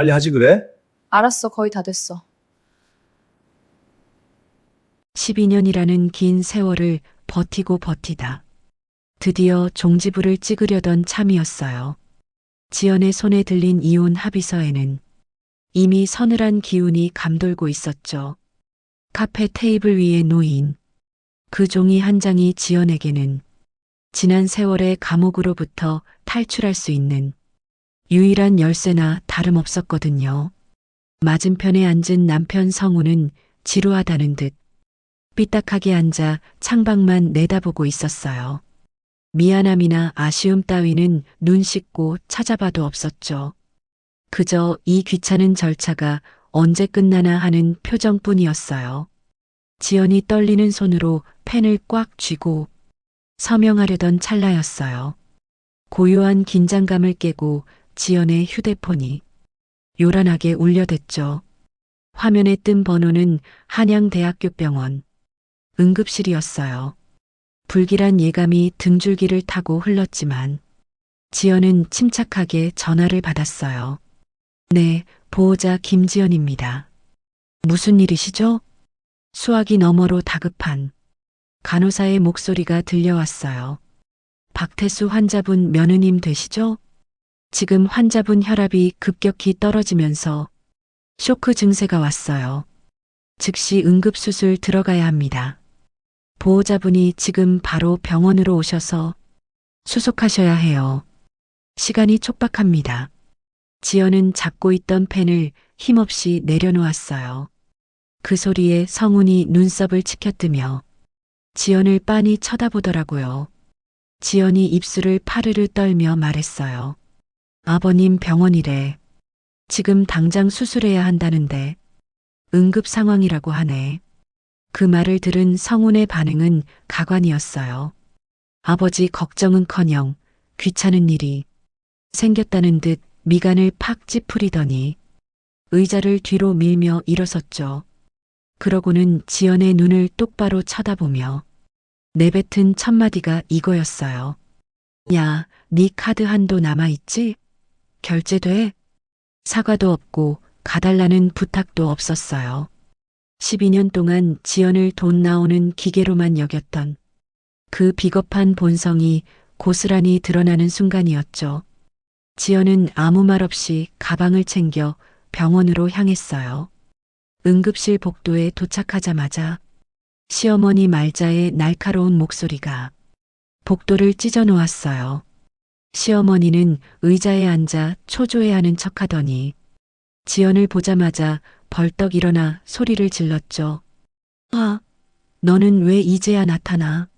빨리 하지 그래? 알았어, 거의 다 됐어. 12년이라는 긴 세월을 버티고 버티다. 드디어 종지부를 찍으려던 참이었어요. 지연의 손에 들린 이혼 합의서에는 이미 서늘한 기운이 감돌고 있었죠. 카페 테이블 위에 놓인 그 종이 한 장이 지연에게는 지난 세월의 감옥으로부터 탈출할 수 있는 유일한 열쇠나 다름없었거든요. 맞은편에 앉은 남편 성우는 지루하다는 듯 삐딱하게 앉아 창밖만 내다보고 있었어요. 미안함이나 아쉬움 따위는 눈 씻고 찾아봐도 없었죠. 그저 이 귀찮은 절차가 언제 끝나나 하는 표정뿐이었어요. 지연이 떨리는 손으로 펜을 꽉 쥐고 서명하려던 찰나였어요. 고요한 긴장감을 깨고 지연의 휴대폰이 요란하게 울려댔죠. 화면에 뜬 번호는 한양대학교 병원 응급실이었어요. 불길한 예감이 등줄기를 타고 흘렀지만 지연은 침착하게 전화를 받았어요. 네, 보호자 김지연입니다. 무슨 일이시죠? 수화기 너머로 다급한 간호사의 목소리가 들려왔어요. 박태수 환자분 며느님 되시죠? 지금 환자분 혈압이 급격히 떨어지면서 쇼크 증세가 왔어요. 즉시 응급수술 들어가야 합니다. 보호자분이 지금 바로 병원으로 오셔서 수속하셔야 해요. 시간이 촉박합니다. 지연은 잡고 있던 펜을 힘없이 내려놓았어요. 그 소리에 성훈이 눈썹을 치켜뜨며 지연을 빤히 쳐다보더라고요. 지연이 입술을 파르르 떨며 말했어요. 아버님 병원이래. 지금 당장 수술해야 한다는데 응급 상황이라고 하네. 그 말을 들은 성훈의 반응은 가관이었어요. 아버지 걱정은커녕 귀찮은 일이 생겼다는 듯 미간을 팍 찌푸리더니 의자를 뒤로 밀며 일어섰죠. 그러고는 지연의 눈을 똑바로 쳐다보며 내뱉은 첫마디가 이거였어요. 야, 네 카드 한도 남아있지? 결제돼? 사과도 없고 가달라는 부탁도 없었어요. 12년 동안 지연을 돈 나오는 기계로만 여겼던 그 비겁한 본성이 고스란히 드러나는 순간이었죠. 지연은 아무 말 없이 가방을 챙겨 병원으로 향했어요. 응급실 복도에 도착하자마자 시어머니 말자의 날카로운 목소리가 복도를 찢어 놓았어요. 시어머니는 의자에 앉아 초조해하는 척하더니 지연을 보자마자 벌떡 일어나 소리를 질렀죠. 아, 너는 왜 이제야 나타나?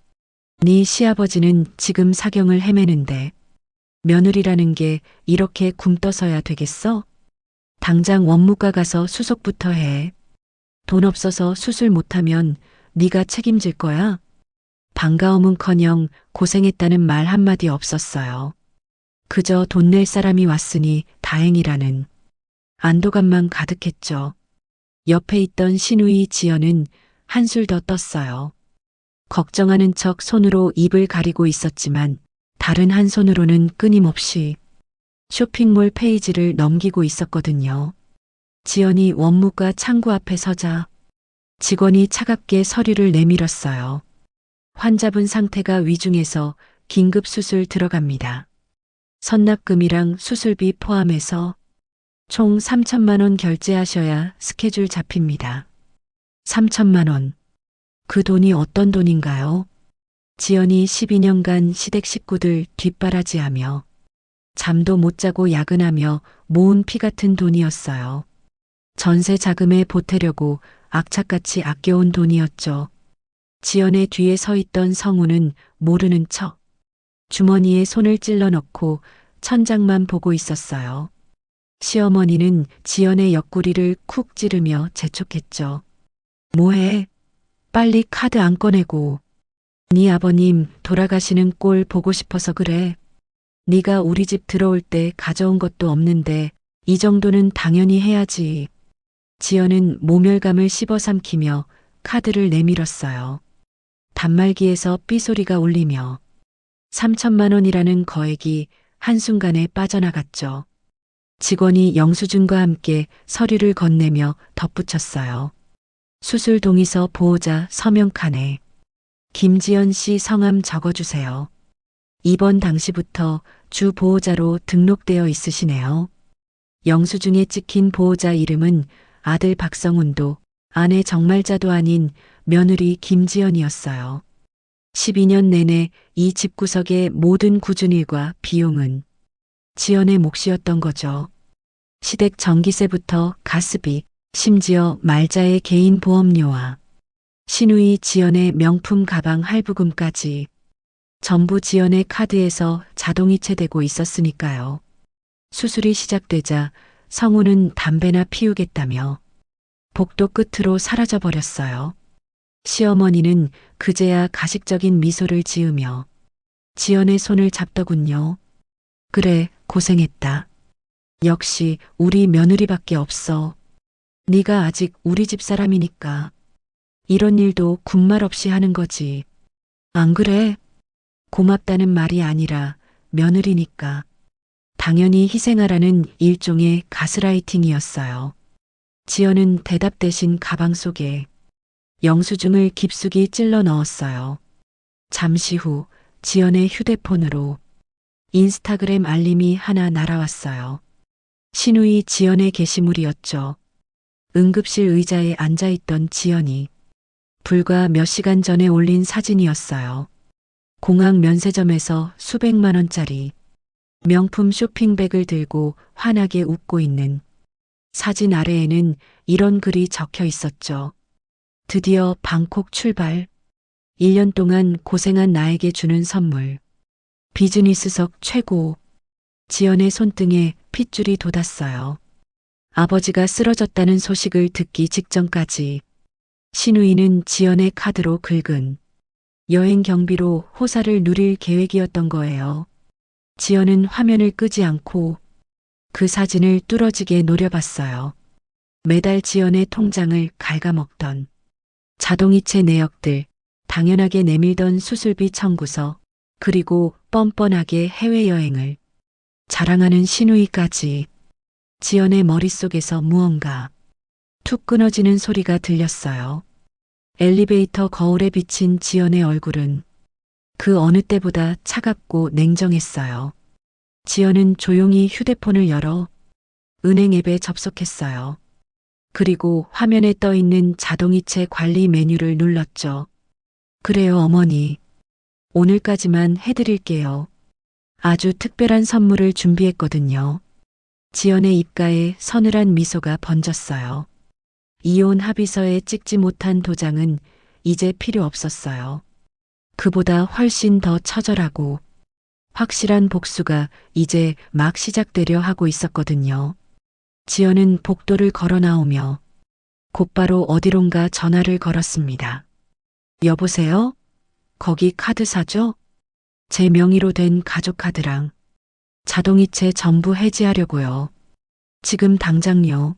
네 시아버지는 지금 사경을 헤매는데 며느리라는 게 이렇게 굼떠서야 되겠어? 당장 원무과 가서 수속부터 해. 돈 없어서 수술 못하면 네가 책임질 거야? 반가움은커녕 고생했다는 말 한마디 없었어요. 그저 돈 낼 사람이 왔으니 다행이라는 안도감만 가득했죠. 옆에 있던 시누이 지연은 한술 더 떴어요. 걱정하는 척 손으로 입을 가리고 있었지만 다른 한 손으로는 끊임없이 쇼핑몰 페이지를 넘기고 있었거든요. 지연이 원무과 창구 앞에 서자 직원이 차갑게 서류를 내밀었어요. 환자분 상태가 위중해서 긴급 수술 들어갑니다. 선납금이랑 수술비 포함해서 총 3천만 원 결제하셔야 스케줄 잡힙니다. 3천만 원. 그 돈이 어떤 돈인가요? 지연이 12년간 시댁 식구들 뒷바라지하며 잠도 못 자고 야근하며 모은 피 같은 돈이었어요. 전세 자금에 보태려고 악착같이 아껴온 돈이었죠. 지연의 뒤에 서 있던 성우는 모르는 척 주머니에 손을 찔러 넣고 천장만 보고 있었어요. 시어머니는 지연의 옆구리를 쿡 찌르며 재촉했죠. 뭐해? 빨리 카드 안 꺼내고. 네 아버님 돌아가시는 꼴 보고 싶어서 그래. 네가 우리 집 들어올 때 가져온 것도 없는데 이 정도는 당연히 해야지. 지연은 모멸감을 씹어삼키며 카드를 내밀었어요. 단말기에서 삐소리가 울리며 3천만 원이라는 거액이 한순간에 빠져나갔죠. 직원이 영수증과 함께 서류를 건네며 덧붙였어요. 수술 동의서 보호자 서명칸에 김지연 씨 성함 적어주세요. 입원 당시부터 주 보호자로 등록되어 있으시네요. 영수증에 찍힌 보호자 이름은 아들 박성훈도 아내 정말자도 아닌 며느리 김지연이었어요. 12년 내내 이 집구석의 모든 굳은 일과 비용은 지연의 몫이었던 거죠. 시댁 전기세부터 가스비, 심지어 말자의 개인 보험료와 시누이 지연의 명품 가방 할부금까지 전부 지연의 카드에서 자동이체되고 있었으니까요. 수술이 시작되자 성우는 담배나 피우겠다며 복도 끝으로 사라져 버렸어요. 시어머니는 그제야 가식적인 미소를 지으며 지연의 손을 잡더군요. 그래, 고생했다. 역시 우리 며느리밖에 없어. 네가 아직 우리 집 사람이니까. 이런 일도 군말 없이 하는 거지. 안 그래? 고맙다는 말이 아니라 며느리니까. 당연히 희생하라는 일종의 가스라이팅이었어요. 지연은 대답 대신 가방 속에 영수증을 깊숙이 찔러 넣었어요. 잠시 후 지연의 휴대폰으로 인스타그램 알림이 하나 날아왔어요. 시누이 지연의 게시물이었죠. 응급실 의자에 앉아있던 지연이 불과 몇 시간 전에 올린 사진이었어요. 공항 면세점에서 수백만 원짜리 명품 쇼핑백을 들고 환하게 웃고 있는 사진 아래에는 이런 글이 적혀 있었죠. 드디어 방콕 출발. 1년 동안 고생한 나에게 주는 선물. 비즈니스석 최고. 지연의 손등에 핏줄이 돋았어요. 아버지가 쓰러졌다는 소식을 듣기 직전까지 시누이는 지연의 카드로 긁은 여행 경비로 호사를 누릴 계획이었던 거예요. 지연은 화면을 끄지 않고 그 사진을 뚫어지게 노려봤어요. 매달 지연의 통장을 갉아먹던 자동이체 내역들, 당연하게 내밀던 수술비 청구서, 그리고 뻔뻔하게 해외여행을 자랑하는 시누이까지. 지연의 머릿속에서 무언가 툭 끊어지는 소리가 들렸어요. 엘리베이터 거울에 비친 지연의 얼굴은 그 어느 때보다 차갑고 냉정했어요. 지연은 조용히 휴대폰을 열어 은행 앱에 접속했어요. 그리고 화면에 떠 있는 자동이체 관리 메뉴를 눌렀죠. 그래요, 어머니. 오늘까지만 해드릴게요. 아주 특별한 선물을 준비했거든요. 지연의 입가에 서늘한 미소가 번졌어요. 이혼 합의서에 찍지 못한 도장은 이제 필요 없었어요. 그보다 훨씬 더 처절하고 확실한 복수가 이제 막 시작되려 하고 있었거든요. 지연은 복도를 걸어 나오며 곧바로 어디론가 전화를 걸었습니다. 여보세요? 거기 카드사죠? 제 명의로 된 가족카드랑 자동이체 전부 해지하려고요. 지금 당장요.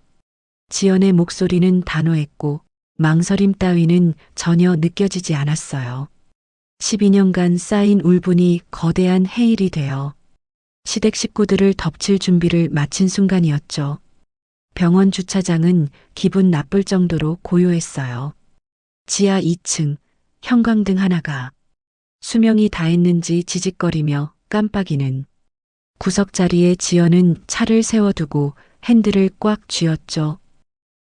지연의 목소리는 단호했고 망설임 따위는 전혀 느껴지지 않았어요. 12년간 쌓인 울분이 거대한 해일이 되어 시댁 식구들을 덮칠 준비를 마친 순간이었죠. 병원 주차장은 기분 나쁠 정도로 고요했어요. 지하 2층 형광등 하나가 수명이 다했는지 지직거리며 깜빡이는 구석 자리에 지연은 차를 세워두고 핸들을 꽉 쥐었죠.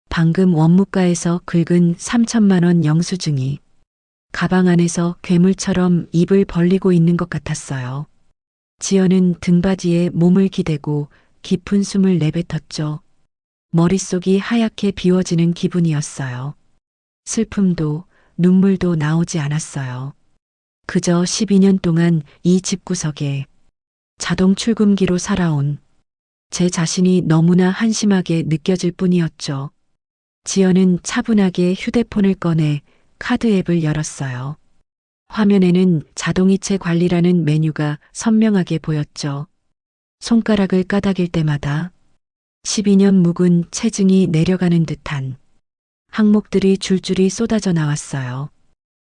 방금 원무과에서 긁은 3천만 원 영수증이 가방 안에서 괴물처럼 입을 벌리고 있는 것 같았어요. 지연은 등받이에 몸을 기대고 깊은 숨을 내뱉었죠. 머릿속이 하얗게 비워지는 기분이었어요. 슬픔도 눈물도 나오지 않았어요. 그저 12년 동안 이 집구석에 자동 출금기로 살아온 제 자신이 너무나 한심하게 느껴질 뿐이었죠. 지연은 차분하게 휴대폰을 꺼내 카드 앱을 열었어요. 화면에는 자동이체 관리라는 메뉴가 선명하게 보였죠. 손가락을 까닥일 때마다 12년 묵은 체증이 내려가는 듯한 항목들이 줄줄이 쏟아져 나왔어요.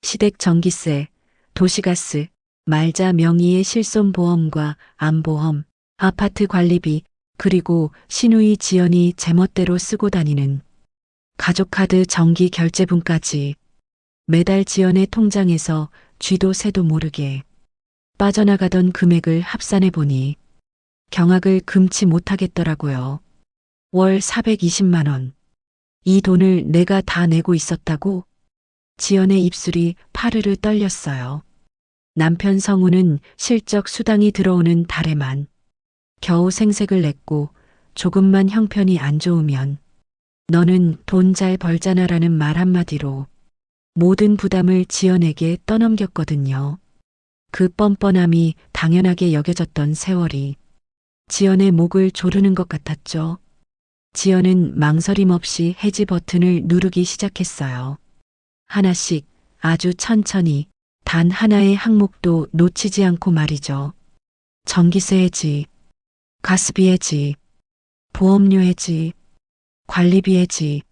시댁 전기세, 도시가스, 말자 명의의 실손보험과 암보험, 아파트 관리비, 그리고 신우이 지연이 제멋대로 쓰고 다니는 가족카드 정기 결제분까지 매달 지연의 통장에서 쥐도 새도 모르게 빠져나가던 금액을 합산해 보니 경악을 금치 못하겠더라고요. 월 420만 원. 이 돈을 내가 다 내고 있었다고? 지연의 입술이 파르르 떨렸어요. 남편 성우는 실적 수당이 들어오는 달에만 겨우 생색을 냈고 조금만 형편이 안 좋으면 너는 돈 잘 벌잖아라는 말 한마디로 모든 부담을 지연에게 떠넘겼거든요. 그 뻔뻔함이 당연하게 여겨졌던 세월이 지연의 목을 조르는 것 같았죠. 지연은 망설임 없이 해지 버튼을 누르기 시작했어요. 하나씩 아주 천천히 단 하나의 항목도 놓치지 않고 말이죠. 전기세 해지, 가스비 해지, 보험료 해지, 관리비 해지,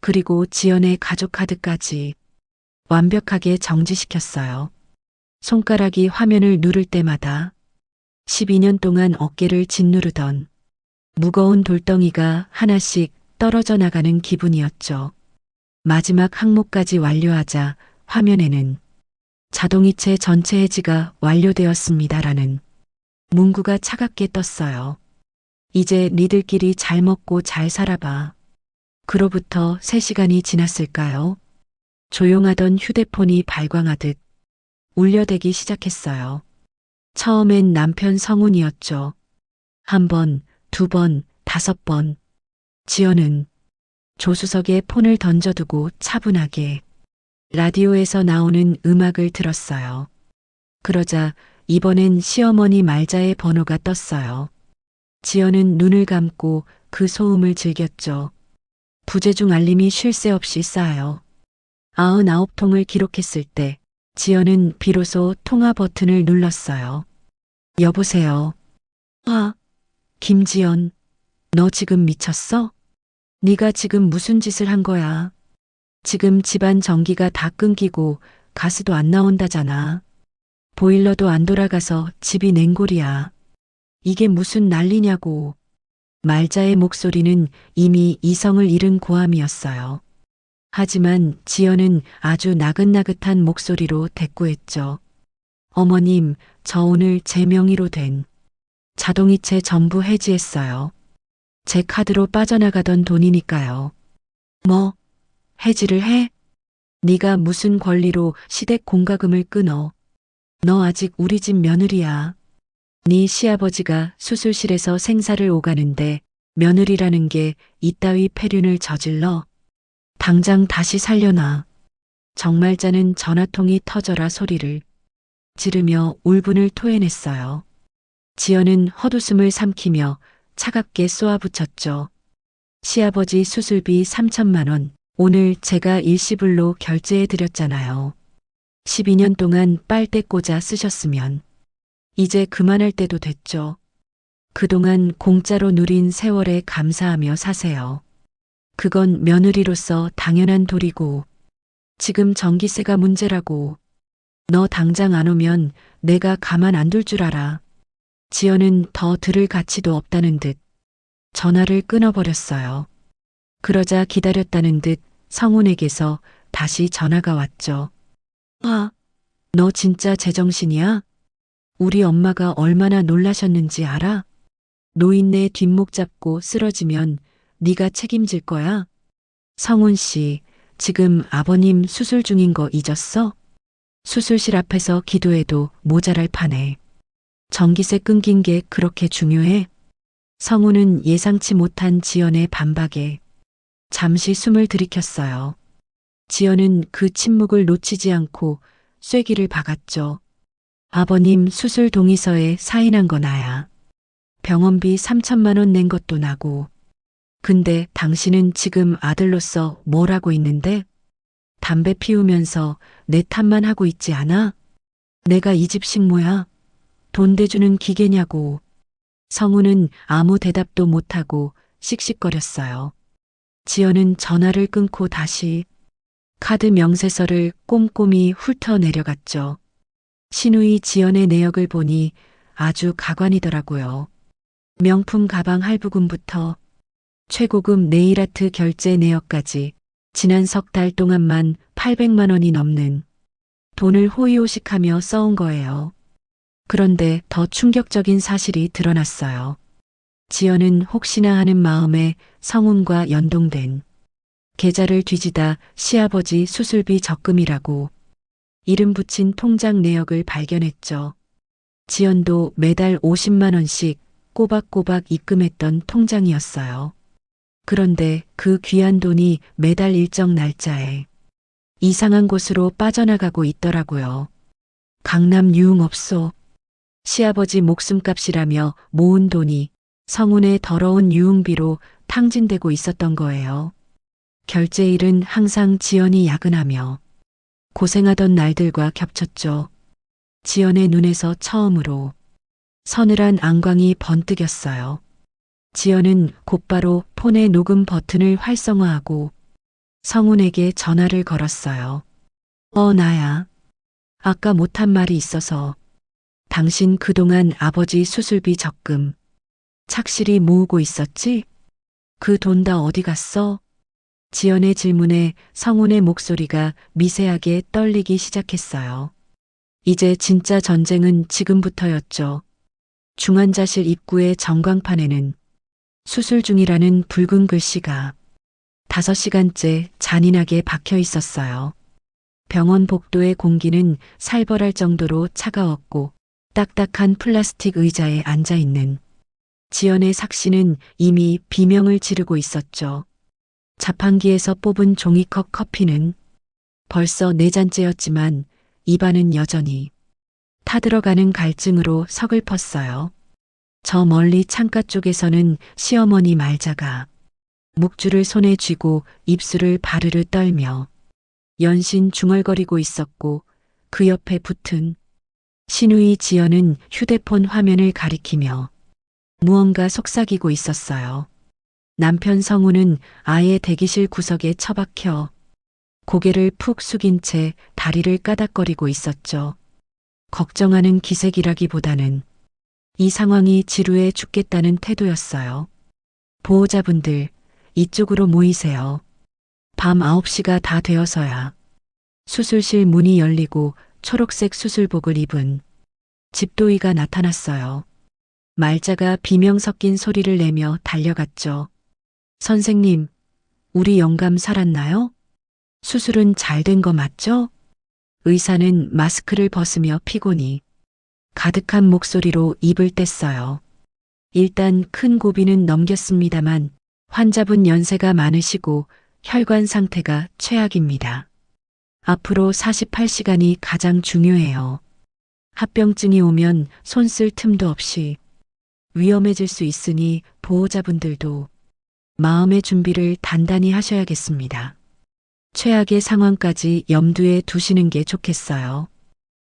그리고 지연의 가족카드까지 완벽하게 정지시켰어요. 손가락이 화면을 누를 때마다 12년 동안 어깨를 짓누르던 무거운 돌덩이가 하나씩 떨어져 나가는 기분이었죠. 마지막 항목까지 완료하자 화면에는 자동이체 전체 해지가 완료되었습니다라는 문구가 차갑게 떴어요. 이제 니들끼리 잘 먹고 잘 살아봐. 그로부터 3시간이 지났을까요? 조용하던 휴대폰이 발광하듯 울려대기 시작했어요. 처음엔 남편 성훈이었죠. 1번, 2번, 5번. 지연은 조수석에 폰을 던져두고 차분하게 라디오에서 나오는 음악을 들었어요. 그러자 이번엔 시어머니 말자의 번호가 떴어요. 지연은 눈을 감고 그 소음을 즐겼죠. 부재중 알림이 쉴 새 없이 쌓여 99통을 기록했을 때 지연은 비로소 통화 버튼을 눌렀어요. 여보세요. 김지연, 너 지금 미쳤어? 네가 지금 무슨 짓을 한 거야? 지금 집안 전기가 다 끊기고 가스도 안 나온다잖아. 보일러도 안 돌아가서 집이 냉골이야. 이게 무슨 난리냐고. 말자의 목소리는 이미 이성을 잃은 고함이었어요. 하지만 지연은 아주 나긋나긋한 목소리로 대꾸했죠. 어머님, 저 오늘 제 명의로 된 자동이체 전부 해지했어요. 제 카드로 빠져나가던 돈이니까요. 뭐? 해지를 해? 네가 무슨 권리로 시댁 공과금을 끊어? 너 아직 우리 집 며느리야. 네 시아버지가 수술실에서 생사를 오가는데 며느리라는 게 이따위 폐륜을 저질러? 당장 다시 살려놔. 정말자는 전화통이 터져라 소리를 지르며 울분을 토해냈어요. 지연은 헛웃음을 삼키며 차갑게 쏘아붙였죠. 시아버지 수술비 3천만 원 오늘 제가 일시불로 결제해드렸잖아요. 12년 동안 빨대 꽂아 쓰셨으면 이제 그만할 때도 됐죠. 그동안 공짜로 누린 세월에 감사하며 사세요. 그건 며느리로서 당연한 도리고 지금 전기세가 문제라고. 너 당장 안 오면 내가 가만 안 둘 줄 알아. 지연은 더 들을 가치도 없다는 듯 전화를 끊어버렸어요. 그러자 기다렸다는 듯 성훈에게서 다시 전화가 왔죠. 너 진짜 제정신이야? 우리 엄마가 얼마나 놀라셨는지 알아? 노인네 뒷목 잡고 쓰러지면 네가 책임질 거야? 성훈 씨, 지금 아버님 수술 중인 거 잊었어? 수술실 앞에서 기도해도 모자랄 판에. 전기세 끊긴 게 그렇게 중요해? 성훈은 예상치 못한 지연의 반박에 잠시 숨을 들이켰어요. 지연은 그 침묵을 놓치지 않고 쐐기를 박았죠. 아버님 수술 동의서에 사인한 거 나야. 병원비 3천만 원 낸 것도 나고. 근데 당신은 지금 아들로서 뭘 하고 있는데? 담배 피우면서 내 탓만 하고 있지 않아? 내가 이 집 식모야? 돈 대주는 기계냐고. 성우는 아무 대답도 못하고 씩씩거렸어요. 지연은 전화를 끊고 다시 카드 명세서를 꼼꼼히 훑어내려갔죠. 신우이 지연의 내역을 보니 아주 가관이더라고요. 명품 가방 할부금부터 최고급 네일아트 결제 내역까지 지난 석 달 동안만 800만 원이 넘는 돈을 호의호식하며 써온 거예요. 그런데 더 충격적인 사실이 드러났어요. 지연은 혹시나 하는 마음에 성운과 연동된 계좌를 뒤지다 시아버지 수술비 적금이라고 이름 붙인 통장 내역을 발견했죠. 지연도 매달 50만 원씩 꼬박꼬박 입금했던 통장이었어요. 그런데 그 귀한 돈이 매달 일정 날짜에 이상한 곳으로 빠져나가고 있더라고요. 강남 유흥업소. 시아버지 목숨값이라며 모은 돈이 성운의 더러운 유흥비로 탕진되고 있었던 거예요. 결제일은 항상 지연이 야근하며 고생하던 날들과 겹쳤죠. 지연의 눈에서 처음으로 서늘한 안광이 번뜩였어요. 지연은 곧바로 폰의 녹음 버튼을 활성화하고 성운에게 전화를 걸었어요. 나야. 아까 못한 말이 있어서 당신 그동안 아버지 수술비 적금 착실히 모으고 있었지? 그 돈 다 어디 갔어? 지연의 질문에 성운의 목소리가 미세하게 떨리기 시작했어요. 이제 진짜 전쟁은 지금부터였죠. 중환자실 입구의 전광판에는 수술 중이라는 붉은 글씨가 5시간째 잔인하게 박혀 있었어요. 병원 복도의 공기는 살벌할 정도로 차가웠고 딱딱한 플라스틱 의자에 앉아 있는 지연의 삭신은 이미 비명을 지르고 있었죠. 자판기에서 뽑은 종이컵 커피는 벌써 4잔째였지만 입안은 여전히 타들어가는 갈증으로 서글펐어요. 저 멀리 창가 쪽에서는 시어머니 말자가 묵주를 손에 쥐고 입술을 바르르 떨며 연신 중얼거리고 있었고 그 옆에 붙은 시누이 지연은 휴대폰 화면을 가리키며 무언가 속삭이고 있었어요. 남편 성우는 아예 대기실 구석에 처박혀 고개를 푹 숙인 채 다리를 까닥거리고 있었죠. 걱정하는 기색이라기보다는 이 상황이 지루해 죽겠다는 태도였어요. 보호자분들, 이쪽으로 모이세요. 밤 9시가 다 되어서야. 수술실 문이 열리고 초록색 수술복을 입은 집도이가 나타났어요. 말자가 비명 섞인 소리를 내며 달려갔죠. 선생님, 우리 영감 살았나요? 수술은 잘 된 거 맞죠? 의사는 마스크를 벗으며 피곤히 가득한 목소리로 입을 뗐어요. 일단 큰 고비는 넘겼습니다만 환자분 연세가 많으시고 혈관 상태가 최악입니다. 앞으로 48시간이 가장 중요해요. 합병증이 오면 손 쓸 틈도 없이 위험해질 수 있으니 보호자분들도 마음의 준비를 단단히 하셔야겠습니다. 최악의 상황까지 염두에 두시는 게 좋겠어요.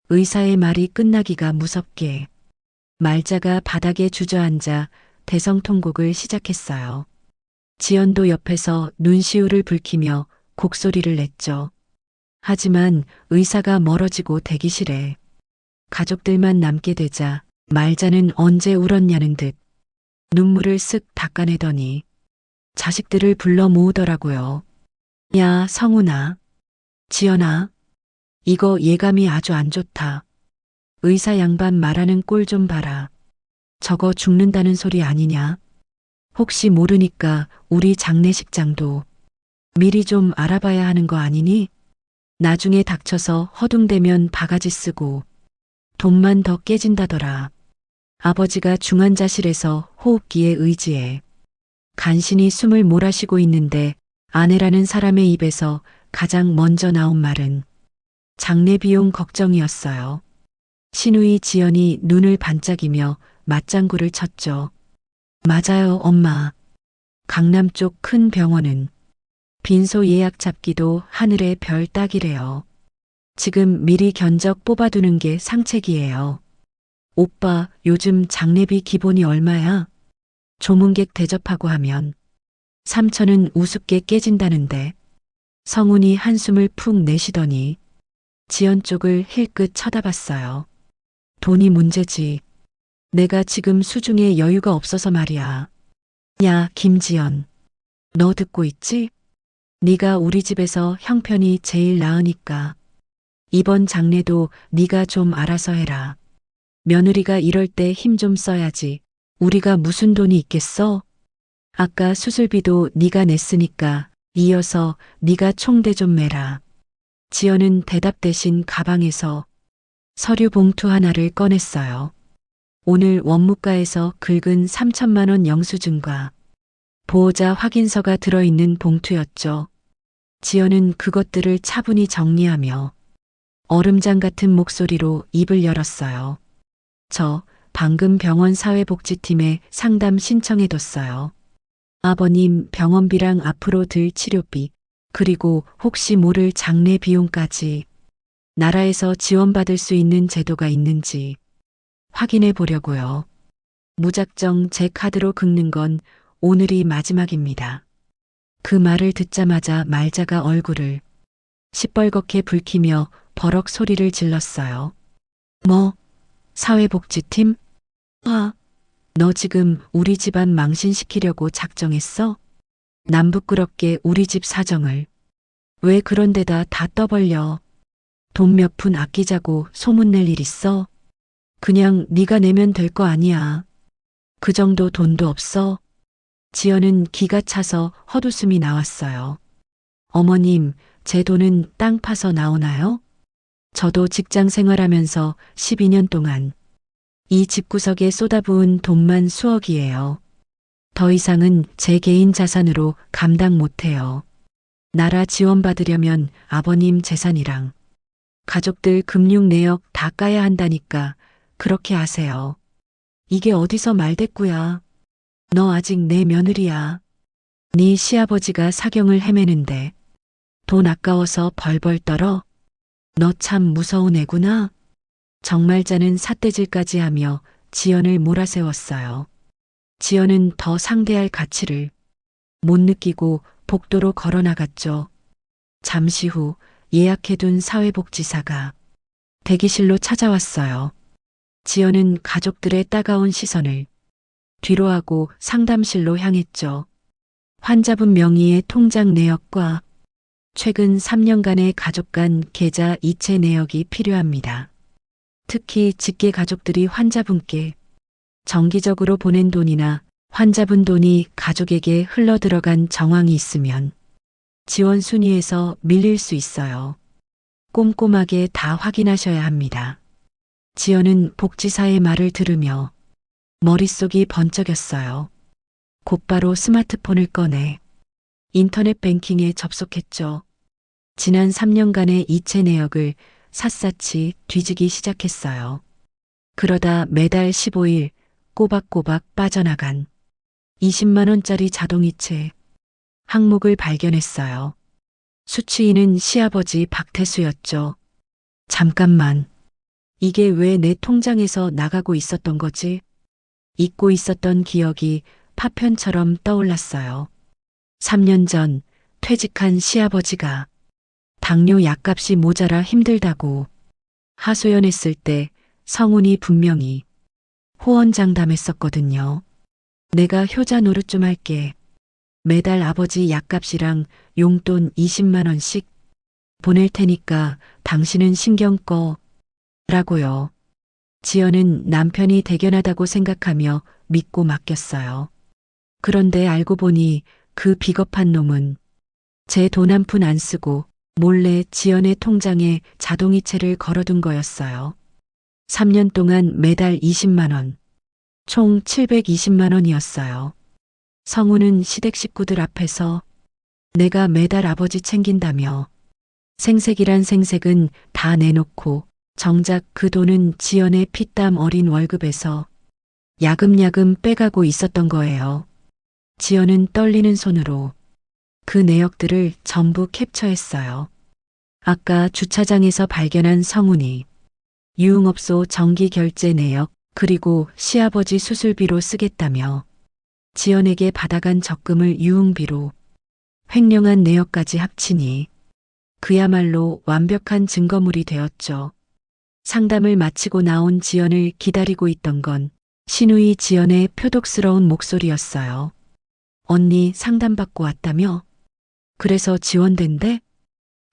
의사의 말이 끝나기가 무섭게 말자가 바닥에 주저앉아 대성통곡을 시작했어요. 지연도 옆에서 눈시울을 붉히며 곡소리를 냈죠. 하지만 의사가 멀어지고 대기실에 가족들만 남게 되자 말자는 언제 울었냐는 듯 눈물을 쓱 닦아내더니 자식들을 불러 모으더라고요. 야, 성훈아, 지연아, 이거 예감이 아주 안 좋다. 의사 양반 말하는 꼴 좀 봐라. 저거 죽는다는 소리 아니냐? 혹시 모르니까 우리 장례식장도 미리 좀 알아봐야 하는 거 아니니? 나중에 닥쳐서 허둥대면 바가지 쓰고 돈만 더 깨진다더라. 아버지가 중환자실에서 호흡기에 의지해 간신히 숨을 몰아쉬고 있는데 아내라는 사람의 입에서 가장 먼저 나온 말은 장례 비용 걱정이었어요. 시누이 지연이 눈을 반짝이며 맞장구를 쳤죠. 맞아요, 엄마. 강남 쪽 큰 병원은 빈소 예약 잡기도 하늘의 별 따기래요. 지금 미리 견적 뽑아두는 게 상책이에요. 오빠, 요즘 장례비 기본이 얼마야? 조문객 대접하고 하면 3천은 우습게 깨진다는데. 성훈이 한숨을 푹 내쉬더니 지연 쪽을 힐끗 쳐다봤어요. 돈이 문제지. 내가 지금 수중에 여유가 없어서 말이야. 야, 김지연. 너 듣고 있지? 네가 우리 집에서 형편이 제일 나으니까 이번 장례도 네가 좀 알아서 해라. 며느리가 이럴 때 힘 좀 써야지. 우리가 무슨 돈이 있겠어? 아까 수술비도 네가 냈으니까 이어서 네가 총대 좀 매라. 지연은 대답 대신 가방에서 서류 봉투 하나를 꺼냈어요. 오늘 원무과에서 긁은 3천만 원 영수증과 보호자 확인서가 들어있는 봉투였죠. 지연은 그것들을 차분히 정리하며 얼음장 같은 목소리로 입을 열었어요. 저 방금 병원 사회복지팀에 상담 신청해뒀어요. 아버님 병원비랑 앞으로 들 치료비, 그리고 혹시 모를 장례 비용까지 나라에서 지원받을 수 있는 제도가 있는지 확인해 보려고요. 무작정 제 카드로 긁는 건 오늘이 마지막입니다. 그 말을 듣자마자 말자가 얼굴을 시뻘겋게 붉히며 버럭 소리를 질렀어요. 뭐? 사회복지팀? 아, 너 지금 우리 집안 망신시키려고 작정했어? 남부끄럽게 우리 집 사정을. 왜 그런 데다 다 떠벌려? 돈 몇 푼 아끼자고 소문낼 일 있어? 그냥 네가 내면 될 거 아니야. 그 정도 돈도 없어? 지연은 기가 차서 헛웃음이 나왔어요. 어머님, 제 돈은 땅 파서 나오나요? 저도 직장 생활하면서 12년 동안 이 집구석에 쏟아부은 돈만 수억이에요. 더 이상은 제 개인 자산으로 감당 못해요. 나라 지원받으려면 아버님 재산이랑 가족들 금융 내역 다 까야 한다니까 그렇게 하세요. 이게 어디서 말대꾸야. 너 아직 내 며느리야. 네 시아버지가 사경을 헤매는데 돈 아까워서 벌벌 떨어? 너 참 무서운 애구나. 정말자는 삿대질까지 하며 지연을 몰아세웠어요. 지연은 더 상대할 가치를 못 느끼고 복도로 걸어나갔죠. 잠시 후 예약해둔 사회복지사가 대기실로 찾아왔어요. 지연은 가족들의 따가운 시선을 뒤로하고 상담실로 향했죠. 환자분 명의의 통장 내역과 최근 3년간의 가족 간 계좌 이체 내역이 필요합니다. 특히 직계 가족들이 환자분께 정기적으로 보낸 돈이나 환자분 돈이 가족에게 흘러들어간 정황이 있으면 지원 순위에서 밀릴 수 있어요. 꼼꼼하게 다 확인하셔야 합니다. 지연은 복지사의 말을 들으며 머릿속이 번쩍였어요. 곧바로 스마트폰을 꺼내 인터넷 뱅킹에 접속했죠. 지난 3년간의 이체 내역을 샅샅이 뒤지기 시작했어요. 그러다 매달 15일 꼬박꼬박 빠져나간 20만 원짜리 자동이체 항목을 발견했어요. 수취인은 시아버지 박태수였죠. 잠깐만. 이게 왜 내 통장에서 나가고 있었던 거지? 잊고 있었던 기억이 파편처럼 떠올랐어요. 3년 전 퇴직한 시아버지가 당뇨 약값이 모자라 힘들다고 하소연했을 때 성운이 분명히 호언장담했었거든요. 내가 효자 노릇 좀 할게. 매달 아버지 약값이랑 용돈 20만 원씩 보낼 테니까 당신은 신경 꺼. 라고요. 지연은 남편이 대견하다고 생각하며 믿고 맡겼어요. 그런데 알고 보니 그 비겁한 놈은 제 돈 한 푼 안 쓰고 몰래 지연의 통장에 자동이체를 걸어둔 거였어요. 3년 동안 매달 20만 원, 총 720만 원이었어요. 성우는 시댁 식구들 앞에서 내가 매달 아버지 챙긴다며 생색이란 생색은 다 내놓고 정작 그 돈은 지연의 피땀 어린 월급에서 야금야금 빼가고 있었던 거예요. 지연은 떨리는 손으로 그 내역들을 전부 캡처했어요. 아까 주차장에서 발견한 성운이 유흥업소 정기 결제 내역 그리고 시아버지 수술비로 쓰겠다며 지연에게 받아간 적금을 유흥비로 횡령한 내역까지 합치니 그야말로 완벽한 증거물이 되었죠. 상담을 마치고 나온 지연을 기다리고 있던 건 신우이 지연의 표독스러운 목소리였어요. 언니 상담받고 왔다며? 그래서 지원된대?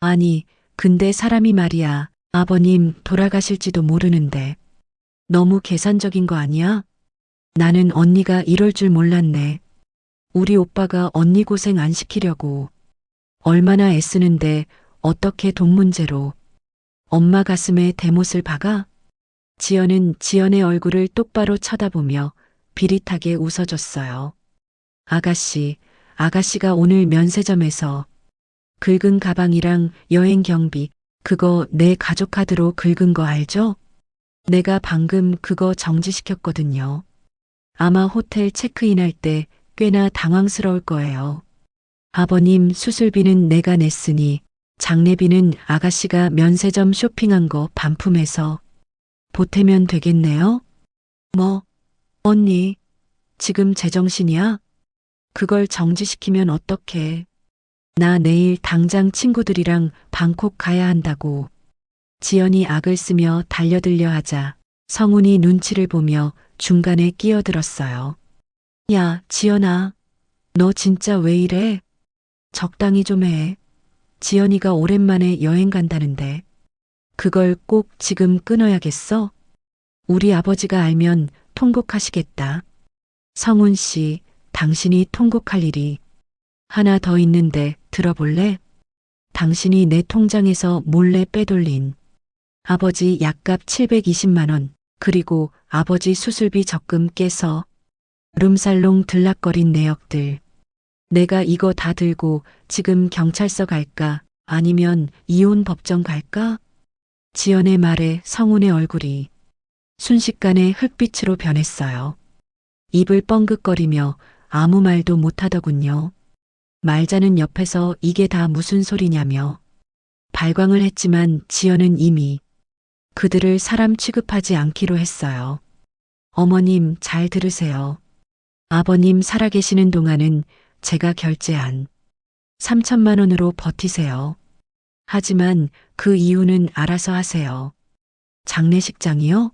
아니, 근데 사람이 말이야. 아버님 돌아가실지도 모르는데. 너무 계산적인 거 아니야? 나는 언니가 이럴 줄 몰랐네. 우리 오빠가 언니 고생 안 시키려고. 얼마나 애쓰는데 어떻게 돈 문제로. 엄마 가슴에 대못을 박아? 지연은 지연의 얼굴을 똑바로 쳐다보며 비릿하게 웃어줬어요. 아가씨가 오늘 면세점에서 긁은 가방이랑 여행 경비, 그거 내 가족 카드로 긁은 거 알죠? 내가 방금 그거 정지시켰거든요. 아마 호텔 체크인할 때 꽤나 당황스러울 거예요. 아버님 수술비는 내가 냈으니 장례비는 아가씨가 면세점 쇼핑한 거 반품해서 보태면 되겠네요? 뭐, 언니, 지금 제정신이야? 그걸 정지시키면 어떡해. 나 내일 당장 친구들이랑 방콕 가야 한다고. 지연이 악을 쓰며 달려들려 하자 성훈이 눈치를 보며 중간에 끼어들었어요. 야, 지연아, 너 진짜 왜 이래? 적당히 좀 해. 지연이가 오랜만에 여행 간다는데. 그걸 꼭 지금 끊어야겠어? 우리 아버지가 알면 통곡하시겠다. 성훈 씨, 당신이 통곡할 일이 하나 더 있는데 들어볼래? 당신이 내 통장에서 몰래 빼돌린 아버지 약값 720만 원, 그리고 아버지 수술비 적금 깨서 룸살롱 들락거린 내역들. 내가 이거 다 들고 지금 경찰서 갈까? 아니면 이혼 법정 갈까? 지연의 말에 성훈의 얼굴이 순식간에 흙빛으로 변했어요. 입을 뻥긋거리며 아무 말도 못하더군요. 말자는 옆에서 이게 다 무슨 소리냐며 발광을 했지만 지연은 이미 그들을 사람 취급하지 않기로 했어요. 어머님 잘 들으세요. 아버님 살아계시는 동안은 제가 결제한 3천만 원으로 버티세요. 하지만 그 이유는 알아서 하세요. 장례식장이요?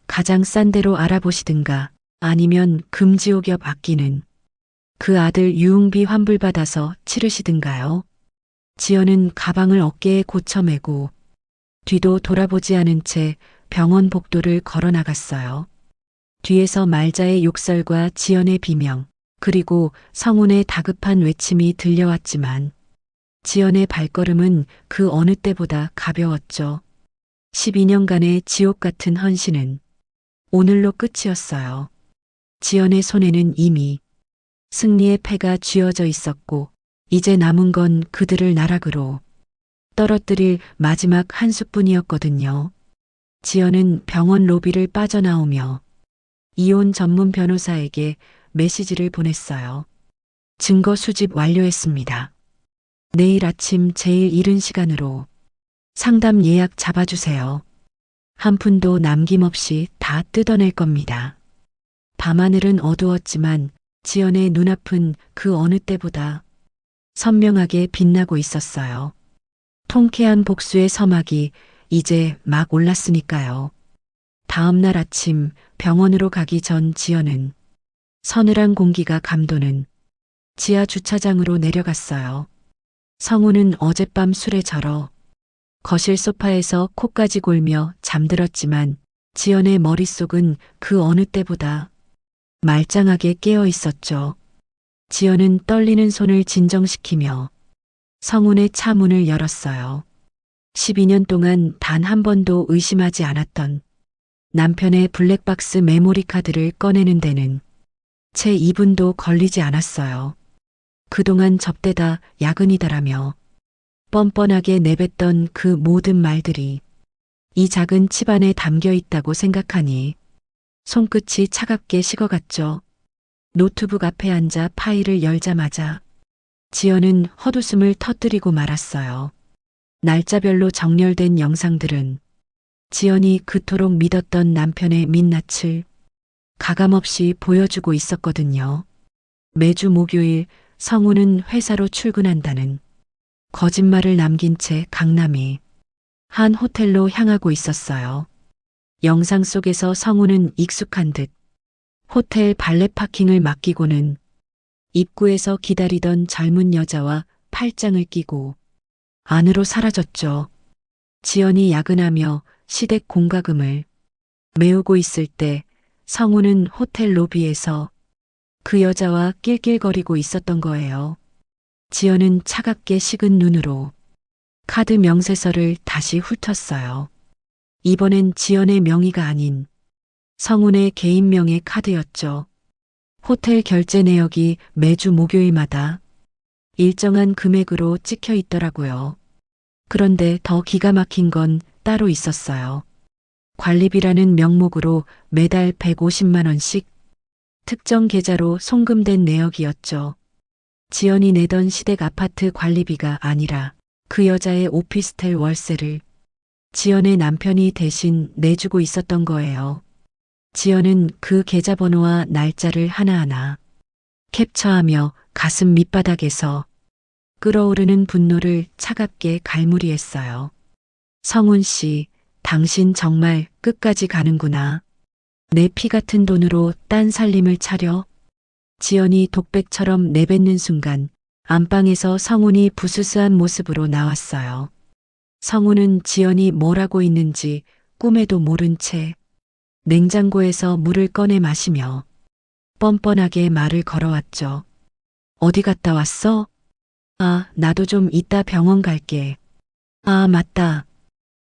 가장 싼 데로 알아보시든가 아니면 금지옥 옆 아끼는 그 아들 유흥비 환불받아서 치르시든가요. 지연은 가방을 어깨에 고쳐매고 뒤도 돌아보지 않은 채 병원 복도를 걸어 나갔어요. 뒤에서 말자의 욕설과 지연의 비명, 그리고 성훈의 다급한 외침이 들려왔지만 지연의 발걸음은 그 어느 때보다 가벼웠죠. 12년간의 지옥 같은 헌신은 오늘로 끝이었어요. 지연의 손에는 이미 승리의 패가 쥐어져 있었고 이제 남은 건 그들을 나락으로 떨어뜨릴 마지막 한 수뿐이었거든요. 지연은 병원 로비를 빠져나오며 이혼 전문 변호사에게 메시지를 보냈어요. 증거 수집 완료했습니다. 내일 아침 제일 이른 시간으로 상담 예약 잡아주세요. 한 푼도 남김없이 다 뜯어낼 겁니다. 밤하늘은 어두웠지만 지연의 눈앞은 그 어느 때보다 선명하게 빛나고 있었어요. 통쾌한 복수의 서막이 이제 막 올랐으니까요. 다음 날 아침 병원으로 가기 전 지연은 서늘한 공기가 감도는 지하 주차장으로 내려갔어요. 성우는 어젯밤 술에 절어 거실 소파에서 코까지 골며 잠들었지만 지연의 머릿속은 그 어느 때보다 말짱하게 깨어 있었죠. 지연은 떨리는 손을 진정시키며 성훈의 차 문을 열었어요. 12년 동안 단 한 번도 의심하지 않았던 남편의 블랙박스 메모리 카드를 꺼내는 데는 채 2분도 걸리지 않았어요. 그동안 접대다 야근이다라며 뻔뻔하게 내뱉던 그 모든 말들이 이 작은 칩 안에 담겨 있다고 생각하니 손끝이 차갑게 식어갔죠. 노트북 앞에 앉아 파일을 열자마자 지연은 헛웃음을 터뜨리고 말았어요. 날짜별로 정렬된 영상들은 지연이 그토록 믿었던 남편의 민낯을 가감없이 보여주고 있었거든요. 매주 목요일 성우는 회사로 출근한다는 거짓말을 남긴 채 강남이 한 호텔로 향하고 있었어요. 영상 속에서 성우는 익숙한 듯 호텔 발렛 파킹을 맡기고는 입구에서 기다리던 젊은 여자와 팔짱을 끼고 안으로 사라졌죠. 지연이 야근하며 시댁 공과금을 메우고 있을 때 성우는 호텔 로비에서 그 여자와 낄낄거리고 있었던 거예요. 지연은 차갑게 식은 눈으로 카드 명세서를 다시 훑었어요. 이번엔 지연의 명의가 아닌 성운의 개인명의 카드였죠. 호텔 결제 내역이 매주 목요일마다 일정한 금액으로 찍혀 있더라고요. 그런데 더 기가 막힌 건 따로 있었어요. 관리비라는 명목으로 매달 150만 원씩 특정 계좌로 송금된 내역이었죠. 지연이 내던 시댁 아파트 관리비가 아니라 그 여자의 오피스텔 월세를 지연의 남편이 대신 내주고 있었던 거예요. 지연은 그 계좌번호와 날짜를 하나하나 캡처하며 가슴 밑바닥에서 끓어오르는 분노를 차갑게 갈무리했어요. 성훈 씨, 당신 정말 끝까지 가는구나. 내 피 같은 돈으로 딴 살림을 차려? 지연이 독백처럼 내뱉는 순간 안방에서 성훈이 부스스한 모습으로 나왔어요. 성훈은 지연이 뭘 하고 있는지 꿈에도 모른 채 냉장고에서 물을 꺼내 마시며 뻔뻔하게 말을 걸어왔죠. 어디 갔다 왔어? 아, 나도 좀 이따 병원 갈게. 아, 맞다.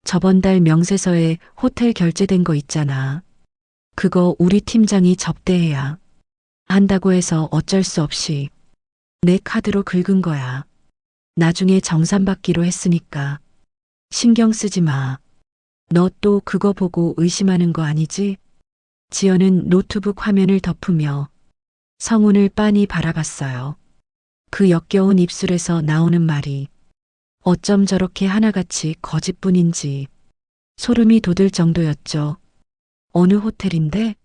저번 달 명세서에 호텔 결제된 거 있잖아. 그거 우리 팀장이 접대해야 한다고 해서 어쩔 수 없이 내 카드로 긁은 거야. 나중에 정산받기로 했으니까 신경 쓰지 마. 너 또 그거 보고 의심하는 거 아니지? 지연은 노트북 화면을 덮으며 성훈을 빤히 바라봤어요. 그 역겨운 입술에서 나오는 말이 어쩜 저렇게 하나같이 거짓뿐인지 소름이 돋을 정도였죠. 어느 호텔인데?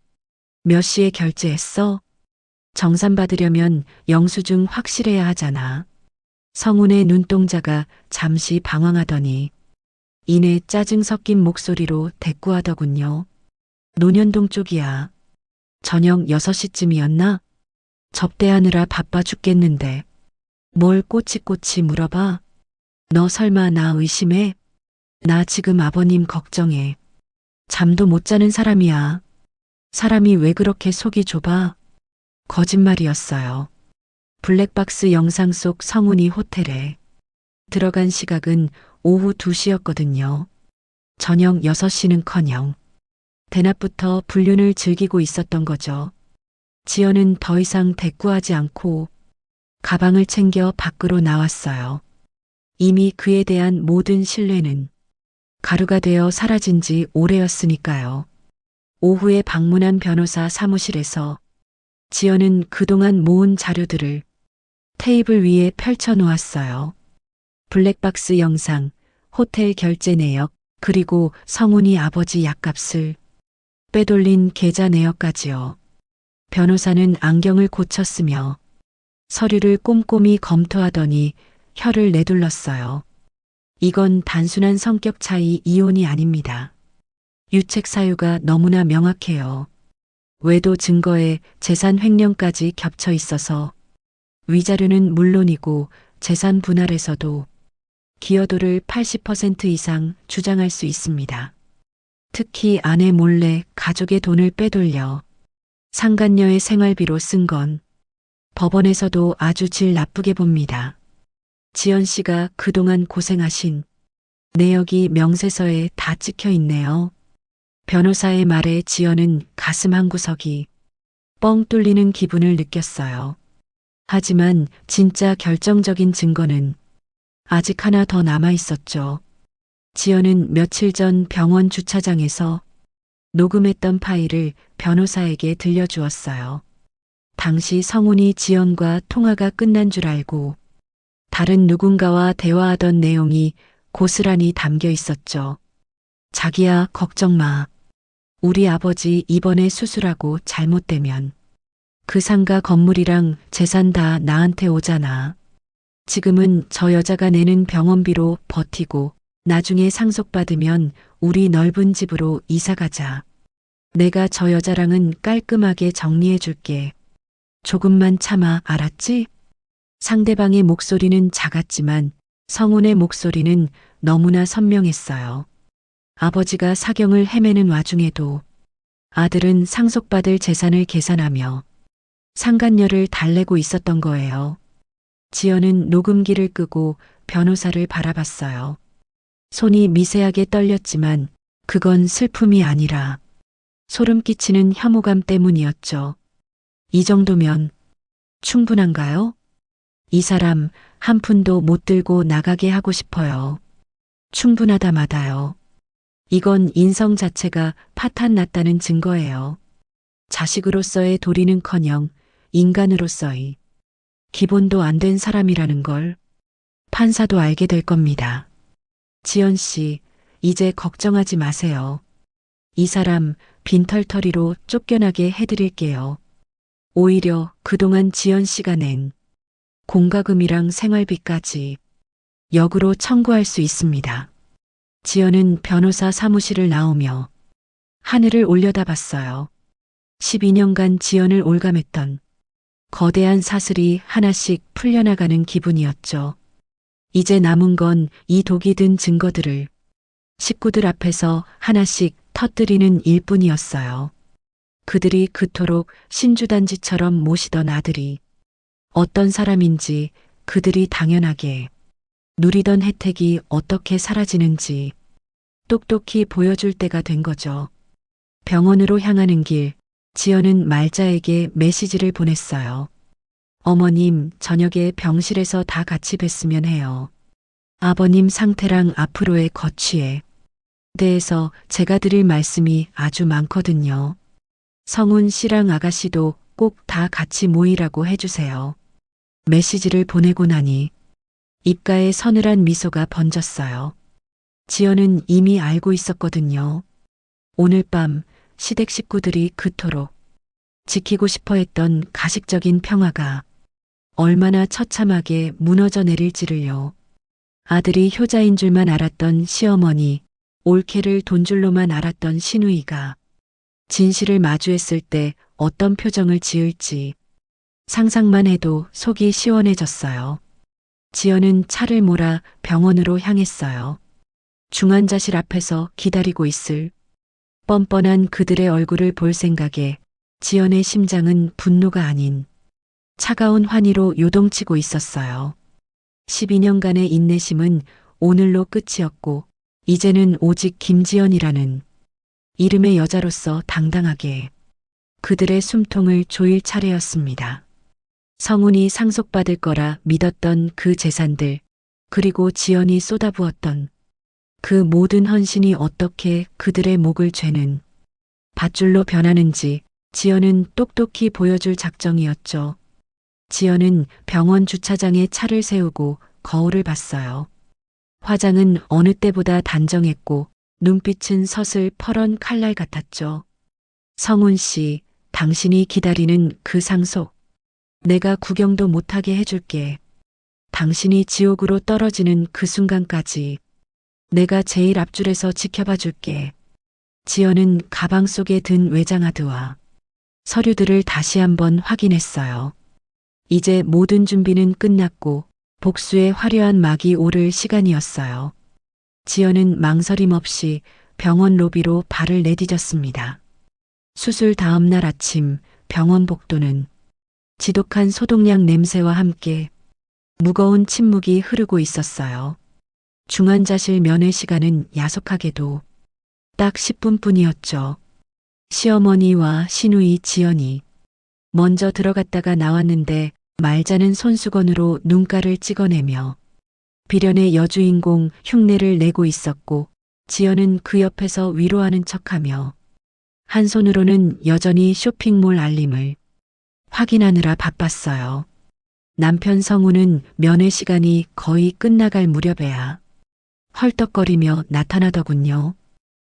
몇 시에 결제했어? 정산받으려면 영수증 확실해야 하잖아. 성훈의 눈동자가 잠시 방황하더니 이내 짜증 섞인 목소리로 대꾸하더군요. 논현동 쪽이야. 저녁 6시쯤이었나? 접대하느라 바빠 죽겠는데 뭘 꼬치꼬치 물어봐? 너 설마 나 의심해? 나 지금 아버님 걱정해. 잠도 못 자는 사람이야. 사람이 왜 그렇게 속이 좁아? 거짓말이었어요. 블랙박스 영상 속 성훈이 호텔에 들어간 시각은 오후 2시였거든요. 저녁 6시는커녕 대낮부터 불륜을 즐기고 있었던 거죠. 지연은 더 이상 대꾸하지 않고 가방을 챙겨 밖으로 나왔어요. 이미 그에 대한 모든 신뢰는 가루가 되어 사라진 지 오래였으니까요. 오후에 방문한 변호사 사무실에서 지연은 그동안 모은 자료들을 테이블 위에 펼쳐 놓았어요. 블랙박스 영상, 호텔 결제 내역, 그리고 성훈이 아버지 약값을 빼돌린 계좌 내역까지요. 변호사는 안경을 고쳤으며 서류를 꼼꼼히 검토하더니 혀를 내둘렀어요. 이건 단순한 성격 차이 이혼이 아닙니다. 유책 사유가 너무나 명확해요. 외도 증거에 재산 횡령까지 겹쳐 있어서 위자료는 물론이고 재산 분할에서도 기여도를 80% 이상 주장할 수 있습니다. 특히 아내 몰래 가족의 돈을 빼돌려 상간녀의 생활비로 쓴 건 법원에서도 아주 질 나쁘게 봅니다. 지연 씨가 그동안 고생하신 내역이 명세서에 다 찍혀 있네요. 변호사의 말에 지연은 가슴 한구석이 뻥 뚫리는 기분을 느꼈어요. 하지만 진짜 결정적인 증거는 아직 하나 더 남아 있었죠. 지연은 며칠 전 병원 주차장에서 녹음했던 파일을 변호사에게 들려주었어요. 당시 성훈이 지연과 통화가 끝난 줄 알고 다른 누군가와 대화하던 내용이 고스란히 담겨 있었죠. 자기야, 걱정 마. 우리 아버지 이번에 수술하고 잘못되면 그 상가 건물이랑 재산 다 나한테 오잖아. 지금은 저 여자가 내는 병원비로 버티고 나중에 상속받으면 우리 넓은 집으로 이사 가자. 내가 저 여자랑은 깔끔하게 정리해 줄게. 조금만 참아, 알았지? 상대방의 목소리는 작았지만 성훈의 목소리는 너무나 선명했어요. 아버지가 사경을 헤매는 와중에도 아들은 상속받을 재산을 계산하며 상간녀를 달래고 있었던 거예요. 지연은 녹음기를 끄고 변호사를 바라봤어요. 손이 미세하게 떨렸지만 그건 슬픔이 아니라 소름 끼치는 혐오감 때문이었죠. 이 정도면 충분한가요? 이 사람 한 푼도 못 들고 나가게 하고 싶어요. 충분하다마다요. 이건 인성 자체가 파탄났다는 증거예요. 자식으로서의 도리는커녕 인간으로서의 기본도 안 된 사람이라는 걸 판사도 알게 될 겁니다. 지연 씨, 이제 걱정하지 마세요. 이 사람 빈털터리로 쫓겨나게 해드릴게요. 오히려 그동안 지연 씨가 낸 공과금이랑 생활비까지 역으로 청구할 수 있습니다. 지연은 변호사 사무실을 나오며 하늘을 올려다봤어요. 12년간 지연을 올감했던 거대한 사슬이 하나씩 풀려나가는 기분이었죠. 이제 남은 건 이 독이 든 증거들을 식구들 앞에서 하나씩 터뜨리는 일뿐이었어요. 그들이 그토록 신주단지처럼 모시던 아들이 어떤 사람인지, 그들이 당연하게 누리던 혜택이 어떻게 사라지는지 똑똑히 보여줄 때가 된 거죠. 병원으로 향하는 길, 지연은 말자에게 메시지를 보냈어요. 어머님, 저녁에 병실에서 다 같이 뵀으면 해요. 아버님 상태랑 앞으로의 거취에 대해서 제가 드릴 말씀이 아주 많거든요. 성훈 씨랑 아가씨도 꼭 다 같이 모이라고 해주세요. 메시지를 보내고 나니 입가에 서늘한 미소가 번졌어요. 지연은 이미 알고 있었거든요. 오늘 밤 시댁 식구들이 그토록 지키고 싶어 했던 가식적인 평화가 얼마나 처참하게 무너져 내릴지를요. 아들이 효자인 줄만 알았던 시어머니, 올케를 돈줄로만 알았던 시누이가 진실을 마주했을 때 어떤 표정을 지을지 상상만 해도 속이 시원해졌어요. 지연은 차를 몰아 병원으로 향했어요. 중환자실 앞에서 기다리고 있을 뻔뻔한 그들의 얼굴을 볼 생각에 지연의 심장은 분노가 아닌 차가운 환희로 요동치고 있었어요. 12년간의 인내심은 오늘로 끝이었고 이제는 오직 김지연이라는 이름의 여자로서 당당하게 그들의 숨통을 조일 차례였습니다. 성훈이 상속받을 거라 믿었던 그 재산들, 그리고 지연이 쏟아부었던 그 모든 헌신이 어떻게 그들의 목을 죄는 밧줄로 변하는지 지연은 똑똑히 보여줄 작정이었죠. 지연은 병원 주차장에 차를 세우고 거울을 봤어요. 화장은 어느 때보다 단정했고 눈빛은 서슬 퍼런 칼날 같았죠. 성훈 씨, 당신이 기다리는 그 상속, 내가 구경도 못하게 해줄게. 당신이 지옥으로 떨어지는 그 순간까지 내가 제일 앞줄에서 지켜봐 줄게. 지연은 가방 속에 든 외장하드와 서류들을 다시 한번 확인했어요. 이제 모든 준비는 끝났고 복수의 화려한 막이 오를 시간이었어요. 지연은 망설임 없이 병원 로비로 발을 내디뎠습니다. 수술 다음 날 아침 병원 복도는 지독한 소독약 냄새와 함께 무거운 침묵이 흐르고 있었어요. 중환자실 면회 시간은 야속하게도 딱 10분뿐이었죠. 시어머니와 시누이 지연이 먼저 들어갔다가 나왔는데 말자는 손수건으로 눈가를 찍어내며 비련의 여주인공 흉내를 내고 있었고 지연은 그 옆에서 위로하는 척하며 한 손으로는 여전히 쇼핑몰 알림을 확인하느라 바빴어요. 남편 성우는 면회 시간이 거의 끝나갈 무렵에야 헐떡거리며 나타나더군요.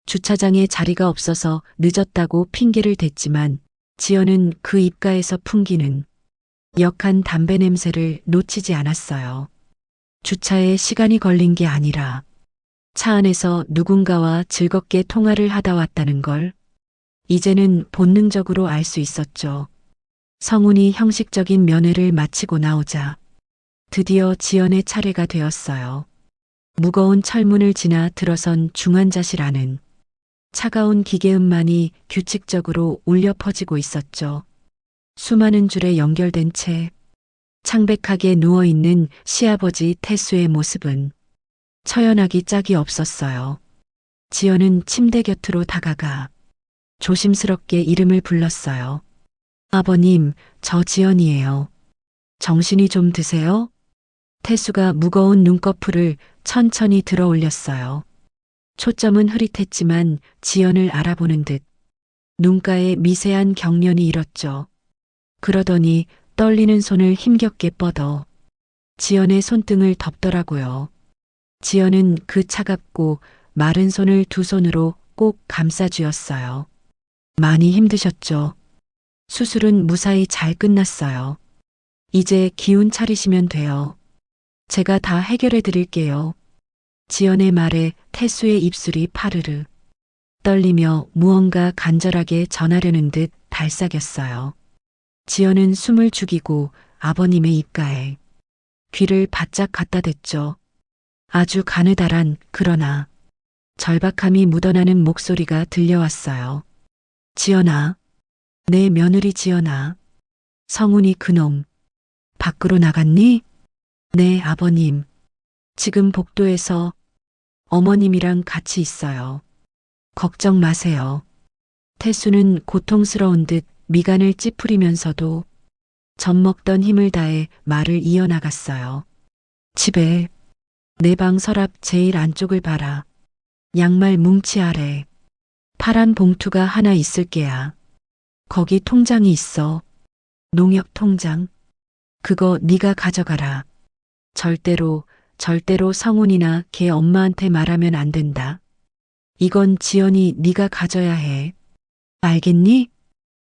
주차장에 자리가 없어서 늦었다고 핑계를 댔지만 지연은 그 입가에서 풍기는 역한 담배 냄새를 놓치지 않았어요. 주차에 시간이 걸린 게 아니라 차 안에서 누군가와 즐겁게 통화를 하다 왔다는 걸 이제는 본능적으로 알 수 있었죠. 성훈이 형식적인 면회를 마치고 나오자 드디어 지연의 차례가 되었어요. 무거운 철문을 지나 들어선 중환자실 안은 차가운 기계음만이 규칙적으로 울려 퍼지고 있었죠. 수많은 줄에 연결된 채 창백하게 누워있는 시아버지 태수의 모습은 처연하기 짝이 없었어요. 지연은 침대 곁으로 다가가 조심스럽게 이름을 불렀어요. 아버님, 저 지연이에요. 정신이 좀 드세요? 태수가 무거운 눈꺼풀을 천천히 들어 올렸어요. 초점은 흐릿했지만 지연을 알아보는 듯 눈가에 미세한 경련이 일었죠. 그러더니 떨리는 손을 힘겹게 뻗어 지연의 손등을 덮더라고요. 지연은 그 차갑고 마른 손을 두 손으로 꼭 감싸 쥐었어요. 많이 힘드셨죠? 수술은 무사히 잘 끝났어요. 이제 기운 차리시면 돼요. 제가 다 해결해 드릴게요. 지연의 말에 태수의 입술이 파르르 떨리며 무언가 간절하게 전하려는 듯 발삭였어요. 지연은 숨을 죽이고 아버님의 입가에 귀를 바짝 갖다 댔죠. 아주 가느다란 그러나 절박함이 묻어나는 목소리가 들려왔어요. 지연아, 내 며느리 지연아. 성훈이 그놈 밖으로 나갔니? 네, 아버님. 지금 복도에서 어머님이랑 같이 있어요. 걱정 마세요. 태수는 고통스러운 듯 미간을 찌푸리면서도 젖먹던 힘을 다해 말을 이어나갔어요. 집에 내 방 서랍 제일 안쪽을 봐라. 양말 뭉치 아래 파란 봉투가 하나 있을 게야. 거기 통장이 있어. 농협 통장. 그거 네가 가져가라. 절대로 성훈이나 걔 엄마한테 말하면 안 된다. 이건 지연이 네가 가져야 해. 알겠니?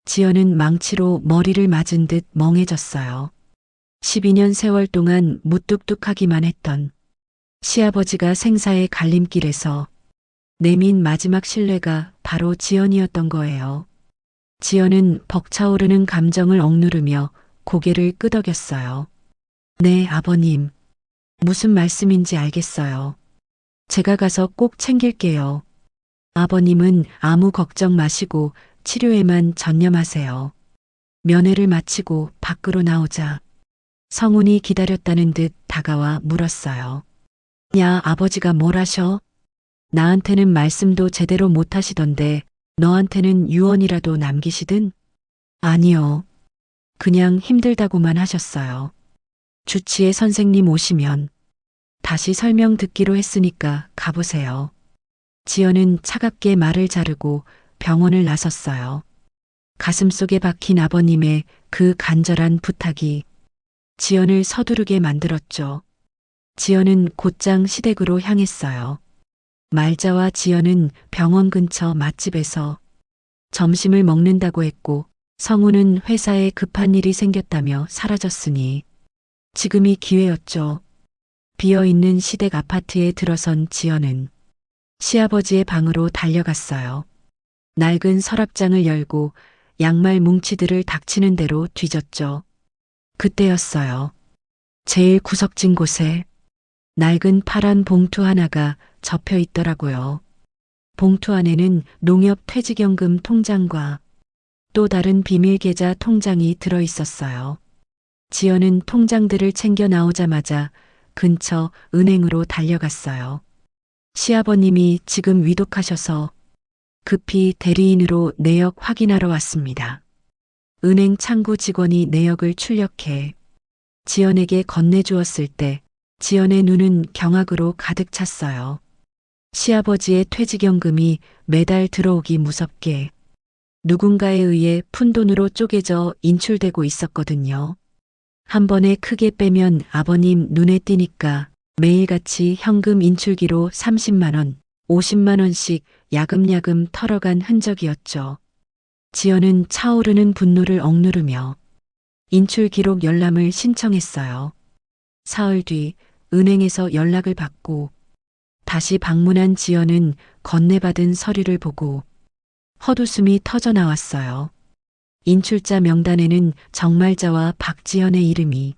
지연은 망치로 머리를 맞은 듯 멍해졌어요. 12년 세월 동안 무뚝뚝하기만 했던 시아버지가 생사의 갈림길에서 내민 마지막 신뢰가 바로 지연이었던 거예요. 지연은 벅차오르는 감정을 억누르며 고개를 끄덕였어요. 네, 아버님. 무슨 말씀인지 알겠어요. 제가 가서 꼭 챙길게요. 아버님은 아무 걱정 마시고 치료에만 전념하세요. 면회를 마치고 밖으로 나오자 성훈이 기다렸다는 듯 다가와 물었어요. 야, 아버지가 뭘 하셔? 나한테는 말씀도 제대로 못 하시던데 너한테는 유언이라도 남기시든? 아니요. 그냥 힘들다고만 하셨어요. 주치의 선생님 오시면 다시 설명 듣기로 했으니까 가보세요. 지연은 차갑게 말을 자르고 병원을 나섰어요. 가슴속에 박힌 아버님의 그 간절한 부탁이 지연을 서두르게 만들었죠. 지연은 곧장 시댁으로 향했어요. 말자와 지연은 병원 근처 맛집에서 점심을 먹는다고 했고 성우는 회사에 급한 일이 생겼다며 사라졌으니 지금이 기회였죠. 비어있는 시댁 아파트에 들어선 지연은 시아버지의 방으로 달려갔어요. 낡은 서랍장을 열고 양말 뭉치들을 닥치는 대로 뒤졌죠. 그때였어요. 제일 구석진 곳에 낡은 파란 봉투 하나가 접혀 있더라고요. 봉투 안에는 농협 퇴직연금 통장과 또 다른 비밀 계좌 통장이 들어 있었어요. 지연은 통장들을 챙겨 나오자마자 근처 은행으로 달려갔어요. 시아버님이 지금 위독하셔서 급히 대리인으로 내역 확인하러 왔습니다. 은행 창구 직원이 내역을 출력해 지연에게 건네주었을 때 지연의 눈은 경악으로 가득 찼어요. 시아버지의 퇴직연금이 매달 들어오기 무섭게 누군가에 의해 푼돈으로 쪼개져 인출되고 있었거든요. 한 번에 크게 빼면 아버님 눈에 띄니까 매일같이 현금 인출기로 30만 원, 50만 원씩 야금야금 털어간 흔적이었죠. 지연은 차오르는 분노를 억누르며 인출 기록 열람을 신청했어요. 사흘 뒤 은행에서 연락을 받고 다시 방문한 지연은 건네받은 서류를 보고 헛웃음이 터져 나왔어요. 인출자 명단에는 정말자와 박지연의 이름이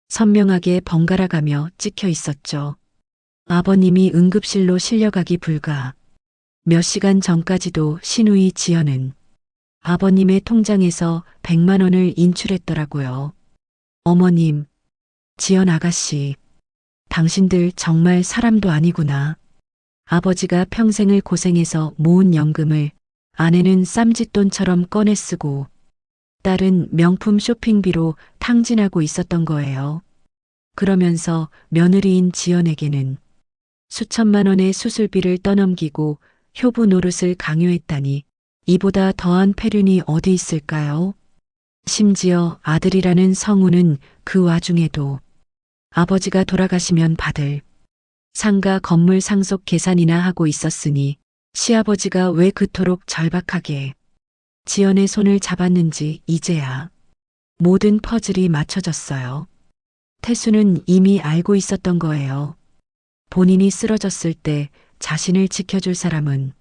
선명하게 번갈아가며 찍혀 있었죠. 아버님이 응급실로 실려가기 불과 몇 시간 전까지도 신우이 지연은 아버님의 통장에서 100만 원을 인출했더라고요. 어머님, 지연 아가씨, 당신들 정말 사람도 아니구나. 아버지가 평생을 고생해서 모은 연금을 아내는 쌈짓돈처럼 꺼내 쓰고 딸은 명품 쇼핑비로 탕진하고 있었던 거예요. 그러면서 며느리인 지연에게는 수천만 원의 수술비를 떠넘기고 효부 노릇을 강요했다니 이보다 더한 폐륜이 어디 있을까요? 심지어 아들이라는 성우는 그 와중에도 아버지가 돌아가시면 받을 상가 건물 상속 계산이나 하고 있었으니 시아버지가 왜 그토록 절박하게 지연의 손을 잡았는지 이제야 모든 퍼즐이 맞춰졌어요. 태수는 이미 알고 있었던 거예요. 본인이 쓰러졌을 때 자신을 지켜줄 사람은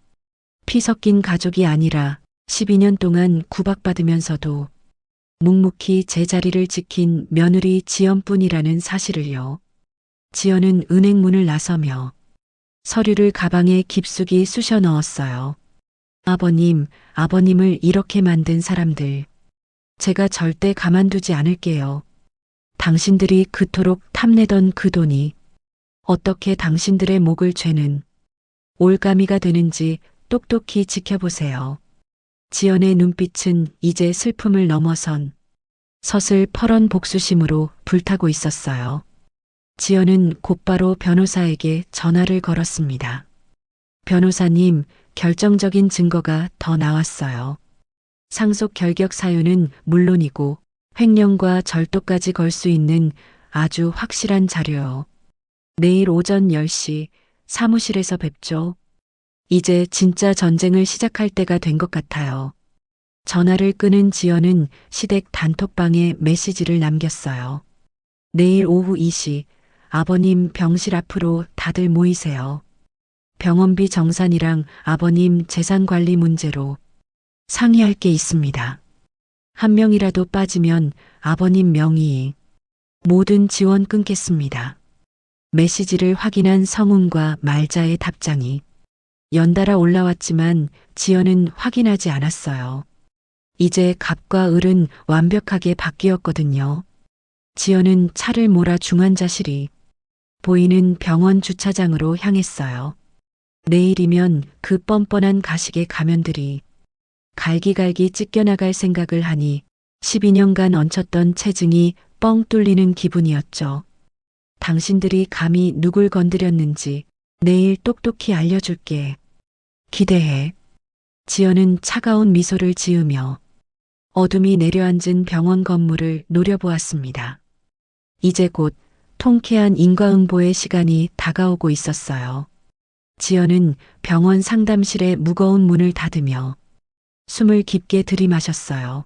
피 섞인 가족이 아니라 12년 동안 구박받으면서도 묵묵히 제자리를 지킨 며느리 지연뿐이라는 사실을요. 지연은 은행문을 나서며 서류를 가방에 깊숙이 쑤셔 넣었어요. 아버님을 이렇게 만든 사람들, 제가 절대 가만두지 않을게요. 당신들이 그토록 탐내던 그 돈이 어떻게 당신들의 목을 죄는 올가미가 되는지 똑똑히 지켜보세요. 지연의 눈빛은 이제 슬픔을 넘어선 서슬 퍼런 복수심으로 불타고 있었어요. 지연은 곧바로 변호사에게 전화를 걸었습니다. 변호사님, 결정적인 증거가 더 나왔어요. 상속 결격 사유는 물론이고 횡령과 절도까지 걸 수 있는 아주 확실한 자료요. 내일 오전 10시 사무실에서 뵙죠. 이제 진짜 전쟁을 시작할 때가 된 것 같아요. 전화를 끊은 지연은 시댁 단톡방에 메시지를 남겼어요. 내일 오후 2시 아버님 병실 앞으로 다들 모이세요. 병원비 정산이랑 아버님 재산 관리 문제로 상의할 게 있습니다. 한 명이라도 빠지면 아버님 명의 모든 지원 끊겠습니다. 메시지를 확인한 성훈과 말자의 답장이 연달아 올라왔지만 지연은 확인하지 않았어요. 이제 갑과 을은 완벽하게 바뀌었거든요. 지연은 차를 몰아 중환자실이 보이는 병원 주차장으로 향했어요. 내일이면 그 뻔뻔한 가식의 가면들이 갈기갈기 찢겨나갈 생각을 하니 12년간 얹혔던 체증이 뻥 뚫리는 기분이었죠. 당신들이 감히 누굴 건드렸는지 내일 똑똑히 알려줄게. 기대해. 지연은 차가운 미소를 지으며 어둠이 내려앉은 병원 건물을 노려보았습니다. 이제 곧 통쾌한 인과응보의 시간이 다가오고 있었어요. 지연은 병원 상담실의 무거운 문을 닫으며 숨을 깊게 들이마셨어요.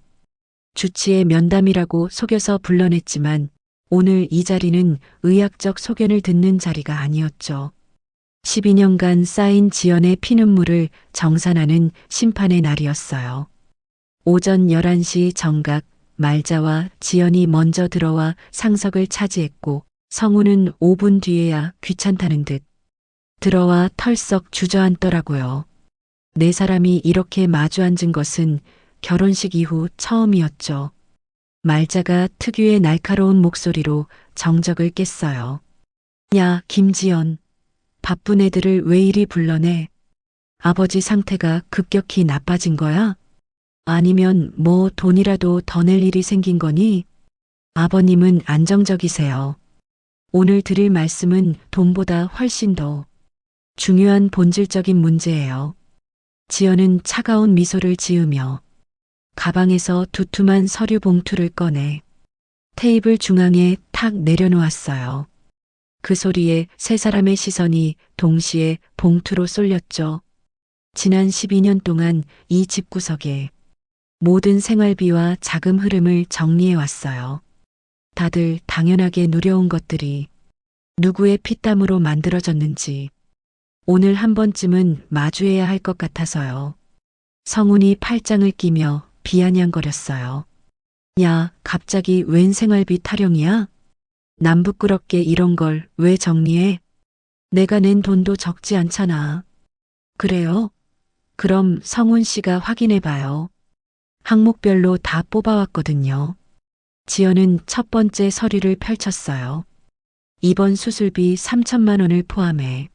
주치의 면담이라고 속여서 불러냈지만 오늘 이 자리는 의학적 소견을 듣는 자리가 아니었죠. 12년간 쌓인 지연의 피눈물을 정산하는 심판의 날이었어요. 오전 11시 정각 말자와 지연이 먼저 들어와 상석을 차지했고 성우는 5분 뒤에야 귀찮다는 듯 들어와 털썩 주저앉더라고요. 네 사람이 이렇게 마주 앉은 것은 결혼식 이후 처음이었죠. 말자가 특유의 날카로운 목소리로 정적을 깼어요. 야, 김지연. 바쁜 애들을 왜 이리 불러내? 아버지 상태가 급격히 나빠진 거야? 아니면 뭐 돈이라도 더 낼 일이 생긴 거니? 아버님은 안정적이세요. 오늘 드릴 말씀은 돈보다 훨씬 더 중요한 본질적인 문제예요. 지연은 차가운 미소를 지으며 가방에서 두툼한 서류 봉투를 꺼내 테이블 중앙에 탁 내려놓았어요. 그 소리에 세 사람의 시선이 동시에 봉투로 쏠렸죠. 지난 12년 동안 이 집구석에 모든 생활비와 자금 흐름을 정리해 왔어요. 다들 당연하게 누려온 것들이 누구의 피땀으로 만들어졌는지 오늘 한 번쯤은 마주해야 할 것 같아서요. 성훈이 팔짱을 끼며 비아냥거렸어요. 야, 갑자기 웬 생활비 타령이야? 남 부끄럽게 이런 걸 왜 정리해? 내가 낸 돈도 적지 않잖아. 그래요? 그럼 성훈 씨가 확인해 봐요. 항목별로 다 뽑아왔거든요. 지연은 첫 번째 서류를 펼쳤어요. 입원 수술비 3천만 원을 포함해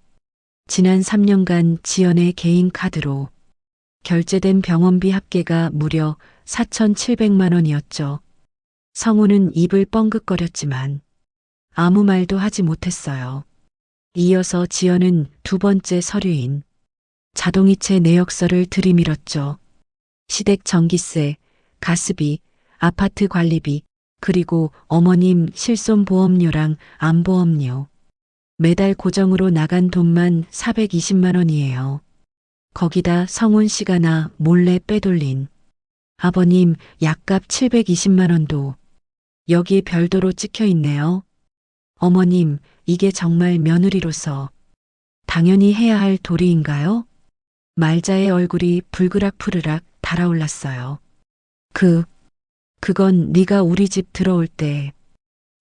지난 3년간 지연의 개인 카드로 결제된 병원비 합계가 무려 4,700만 원이었죠. 성우는 입을 뻥긋거렸지만 아무 말도 하지 못했어요. 이어서 지연은 두 번째 서류인 자동이체 내역서를 들이밀었죠. 시댁 전기세, 가스비, 아파트 관리비, 그리고 어머님 실손보험료랑 암보험료. 매달 고정으로 나간 돈만 420만 원이에요. 거기다 성훈 씨가 나 몰래 빼돌린 아버님 약값 720만 원도 여기 별도로 찍혀 있네요. 어머님, 이게 정말 며느리로서 당연히 해야 할 도리인가요? 말자의 얼굴이 불그락푸르락 달아올랐어요. 그건 네가 우리 집 들어올 때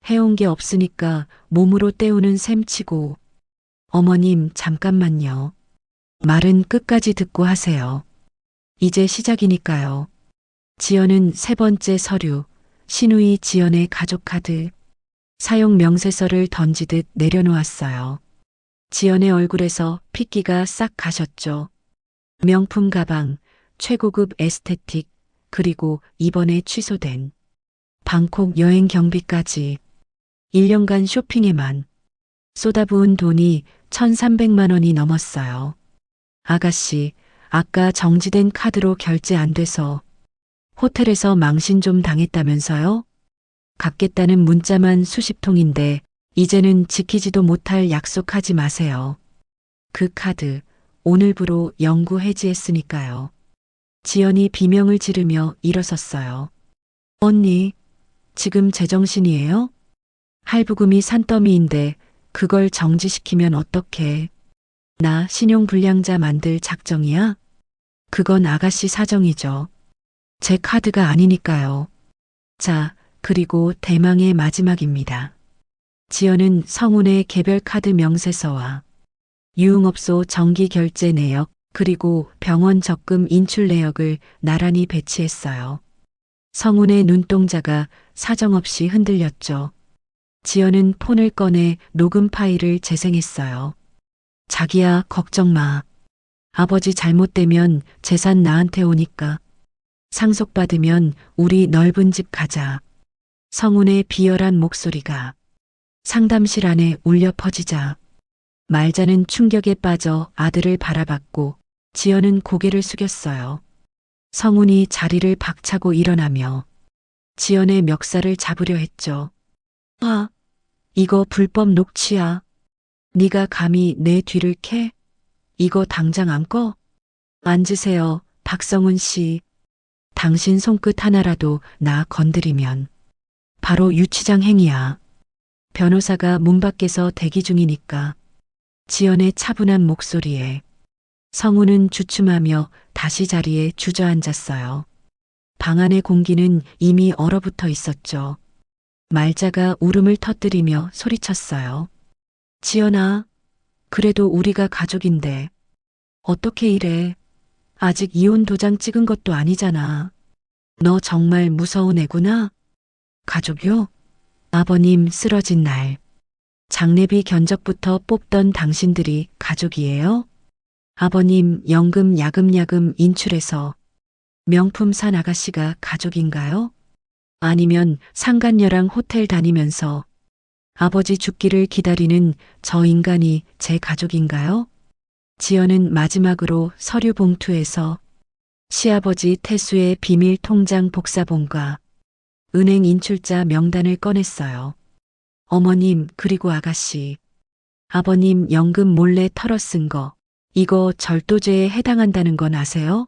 해온 게 없으니까 몸으로 때우는 셈치고. 어머님, 잠깐만요. 말은 끝까지 듣고 하세요. 이제 시작이니까요. 지연은 세 번째 서류, 신우이 지연의 가족카드, 사용 명세서를 던지듯 내려놓았어요. 지연의 얼굴에서 핏기가 싹 가셨죠. 명품 가방, 최고급 에스테틱, 그리고 이번에 취소된 방콕 여행 경비까지 1년간 쇼핑에만 쏟아부은 돈이 1,300만 원이 넘었어요. 아가씨, 아까 정지된 카드로 결제 안 돼서 호텔에서 망신 좀 당했다면서요? 갚겠다는 문자만 수십 통인데 이제는 지키지도 못할 약속하지 마세요. 그 카드 오늘부로 영구 해지했으니까요. 지연이 비명을 지르며 일어섰어요. 언니, 지금 제정신이에요? 할부금이 산더미인데 그걸 정지시키면 어떡해. 나 신용불량자 만들 작정이야? 그건 아가씨 사정이죠. 제 카드가 아니니까요. 자, 그리고 대망의 마지막입니다. 지연은 성훈의 개별 카드 명세서와 유흥업소 정기 결제 내역 그리고 병원 적금 인출 내역을 나란히 배치했어요. 성훈의 눈동자가 사정없이 흔들렸죠. 지연은 폰을 꺼내 녹음 파일을 재생했어요. 자기야, 걱정 마. 아버지 잘못되면 재산 나한테 오니까. 상속받으면 우리 넓은 집 가자. 성훈의 비열한 목소리가 상담실 안에 울려 퍼지자 말자는 충격에 빠져 아들을 바라봤고 지연은 고개를 숙였어요. 성훈이 자리를 박차고 일어나며 지연의 멱살을 잡으려 했죠. 아, 이거 불법 녹취야. 네가 감히 내 뒤를 캐? 이거 당장 안 꺼? 앉으세요, 박성훈 씨. 당신 손끝 하나라도 나 건드리면 바로 유치장 행위야. 변호사가 문 밖에서 대기 중이니까. 지연의 차분한 목소리에 성훈은 주춤하며 다시 자리에 주저앉았어요. 방 안의 공기는 이미 얼어붙어 있었죠. 말자가 울음을 터뜨리며 소리쳤어요. 지연아, 그래도 우리가 가족인데 어떻게 이래. 아직 이혼 도장 찍은 것도 아니잖아. 너 정말 무서운 애구나. 가족요? 아버님 쓰러진 날 장례비 견적부터 뽑던 당신들이 가족이에요? 아버님 연금 야금야금 인출해서 명품 산 아가씨가 가족인가요? 아니면 상간녀랑 호텔 다니면서 아버지 죽기를 기다리는 저 인간이 제 가족인가요? 지연은 마지막으로 서류 봉투에서 시아버지 태수의 비밀 통장 복사본과 은행 인출자 명단을 꺼냈어요. 어머님, 그리고 아가씨. 아버님 연금 몰래 털어 쓴 거, 이거 절도죄에 해당한다는 건 아세요?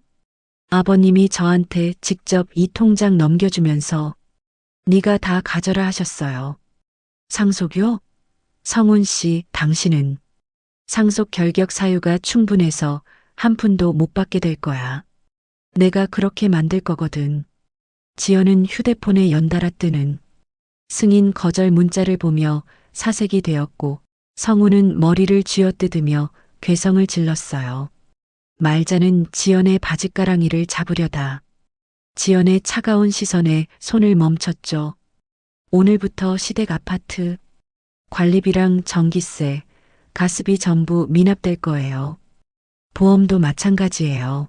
아버님이 저한테 직접 이 통장 넘겨주면서 네가 다 가져라 하셨어요. 상속요? 성훈 씨, 당신은 상속 결격 사유가 충분해서 한 푼도 못 받게 될 거야. 내가 그렇게 만들 거거든. 지연은 휴대폰에 연달아 뜨는 승인 거절 문자를 보며 사색이 되었고 성우는 머리를 쥐어뜯으며 괴성을 질렀어요. 말자는 지연의 바짓가랑이를 잡으려다 지연의 차가운 시선에 손을 멈췄죠. 오늘부터 시댁 아파트 관리비랑 전기세, 가스비 전부 미납될 거예요. 보험도 마찬가지예요.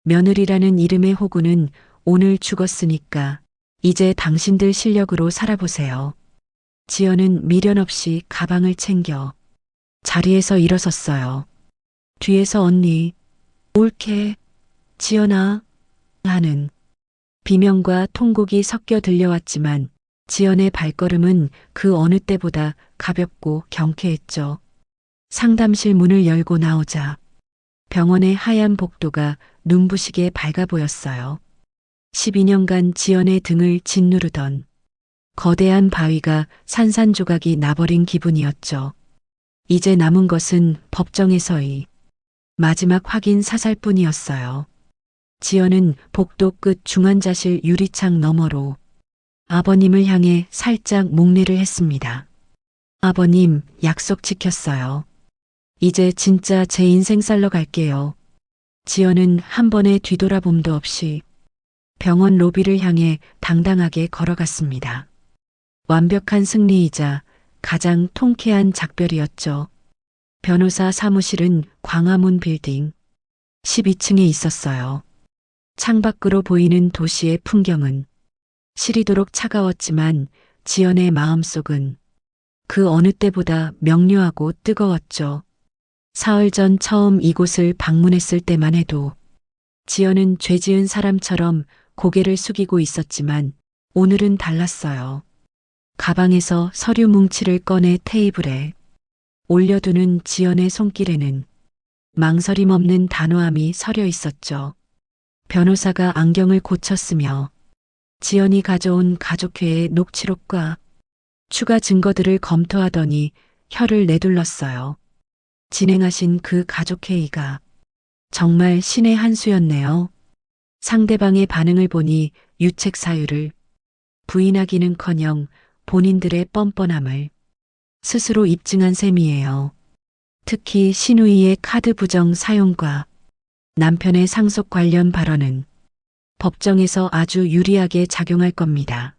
며느리라는 이름의 호구는 오늘 죽었으니까 이제 당신들 실력으로 살아보세요. 지연은 미련 없이 가방을 챙겨 자리에서 일어섰어요. 뒤에서 언니, 옳게, 지연아, 하는 비명과 통곡이 섞여 들려왔지만 지연의 발걸음은 그 어느 때보다 가볍고 경쾌했죠. 상담실 문을 열고 나오자 병원의 하얀 복도가 눈부시게 밝아 보였어요. 12년간 지연의 등을 짓누르던 거대한 바위가 산산조각이 나버린 기분이었죠. 이제 남은 것은 법정에서의 마지막 확인 사살뿐이었어요. 지연은 복도 끝 중환자실 유리창 너머로 아버님을 향해 살짝 목례를 했습니다. 아버님, 약속 지켰어요. 이제 진짜 제 인생 살러 갈게요. 지연은 한 번의 뒤돌아봄도 없이 병원 로비를 향해 당당하게 걸어갔습니다. 완벽한 승리이자 가장 통쾌한 작별이었죠. 변호사 사무실은 광화문 빌딩 12층에 있었어요. 창밖으로 보이는 도시의 풍경은 시리도록 차가웠지만 지연의 마음속은 그 어느 때보다 명료하고 뜨거웠죠. 사흘 전 처음 이곳을 방문했을 때만 해도 지연은 죄 지은 사람처럼 고개를 숙이고 있었지만 오늘은 달랐어요. 가방에서 서류 뭉치를 꺼내 테이블에 올려두는 지연의 손길에는 망설임 없는 단호함이 서려 있었죠. 변호사가 안경을 고쳤으며 지연이 가져온 가족회의 녹취록과 추가 증거들을 검토하더니 혀를 내둘렀어요. 진행하신 그 가족회의가 정말 신의 한 수였네요. 상대방의 반응을 보니 유책 사유를 부인하기는커녕 본인들의 뻔뻔함을 스스로 입증한 셈이에요. 특히 신우이의 카드 부정 사용과 남편의 상속 관련 발언은 법정에서 아주 유리하게 작용할 겁니다.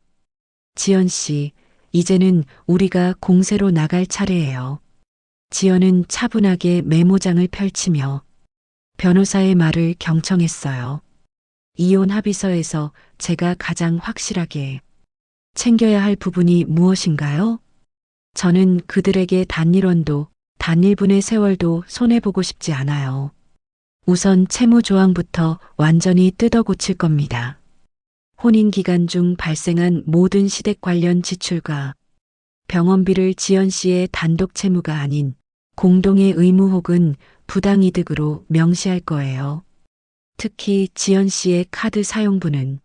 지연 씨, 이제는 우리가 공세로 나갈 차례예요. 지연은 차분하게 메모장을 펼치며 변호사의 말을 경청했어요. 이혼 합의서에서 제가 가장 확실하게 챙겨야 할 부분이 무엇인가요? 저는 그들에게 단일원도 단일분의 세월도 손해보고 싶지 않아요. 우선 채무 조항부터 완전히 뜯어 고칠 겁니다. 혼인 기간 중 발생한 모든 시댁 관련 지출과 병원비를 지연 씨의 단독 채무가 아닌 공동의 의무 혹은 부당이득으로 명시할 거예요. 특히 지연 씨의 카드 사용분은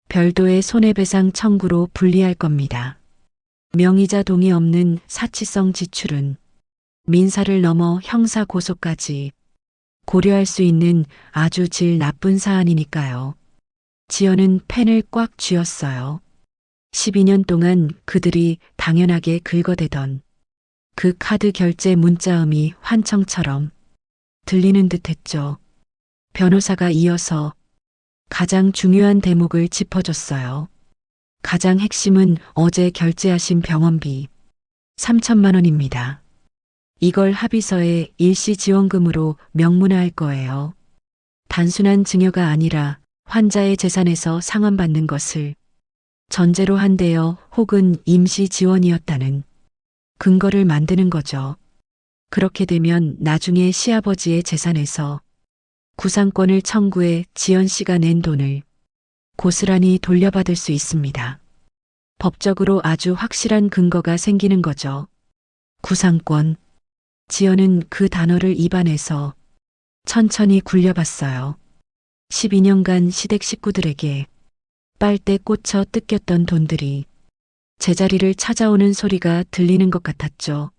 별도의 손해배상 청구로 분리할 겁니다. 명의자 동의 없는 사치성 지출은 민사를 넘어 형사 고소까지 고려할 수 있는 아주 질 나쁜 사안이니까요. 지연은 펜을 꽉 쥐었어요. 12년 동안 그들이 당연하게 긁어대던 그 카드 결제 문자음이 환청처럼 들리는 듯했죠. 변호사가 이어서 가장 중요한 대목을 짚어줬어요. 가장 핵심은 어제 결제하신 병원비 3천만 원입니다. 이걸 합의서에 일시지원금으로 명문화할 거예요. 단순한 증여가 아니라 환자의 재산에서 상환받는 것을 전제로 한대요 혹은 임시 지원이었다는 근거를 만드는 거죠. 그렇게 되면 나중에 시아버지의 재산에서 구상권을 청구해 지연 씨가 낸 돈을 고스란히 돌려받을 수 있습니다. 법적으로 아주 확실한 근거가 생기는 거죠. 구상권. 지연은 그 단어를 입안에서 천천히 굴려봤어요. 12년간 시댁 식구들에게 빨대 꽂혀 뜯겼던 돈들이 제자리를 찾아오는 소리가 들리는 것 같았죠.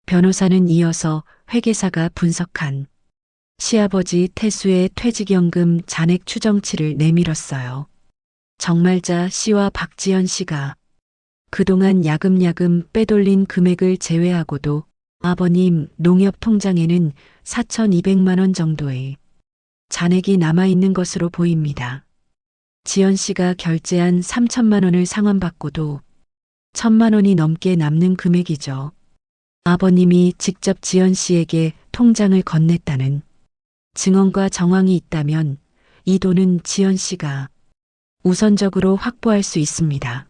변호사는 이어서 회계사가 분석한 시아버지 태수의 퇴직연금 잔액 추정치를 내밀었어요. 정말자 씨와 박지연 씨가 그동안 야금야금 빼돌린 금액을 제외하고도 아버님 농협 통장에는 4,200만 원 정도의 잔액이 남아있는 것으로 보입니다. 지연 씨가 결제한 3천만 원을 상환받고도 1,000만 원이 넘게 남는 금액이죠. 아버님이 직접 지연 씨에게 통장을 건넸다는 증언과 정황이 있다면 이 돈은 지연 씨가 우선적으로 확보할 수 있습니다.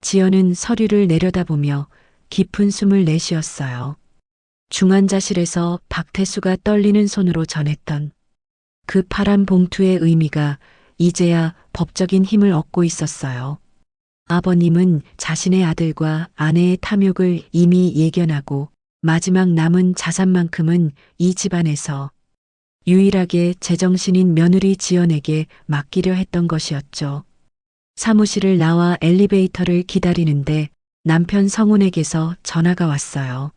지연은 서류를 내려다보며 깊은 숨을 내쉬었어요. 중환자실에서 박태수가 떨리는 손으로 전했던 그 파란 봉투의 의미가 이제야 법적인 힘을 얻고 있었어요. 아버님은 자신의 아들과 아내의 탐욕을 이미 예견하고 마지막 남은 자산만큼은 이 집안에서 유일하게 제정신인 며느리 지연에게 맡기려 했던 것이었죠. 사무실을 나와 엘리베이터를 기다리는데 남편 성훈에게서 전화가 왔어요.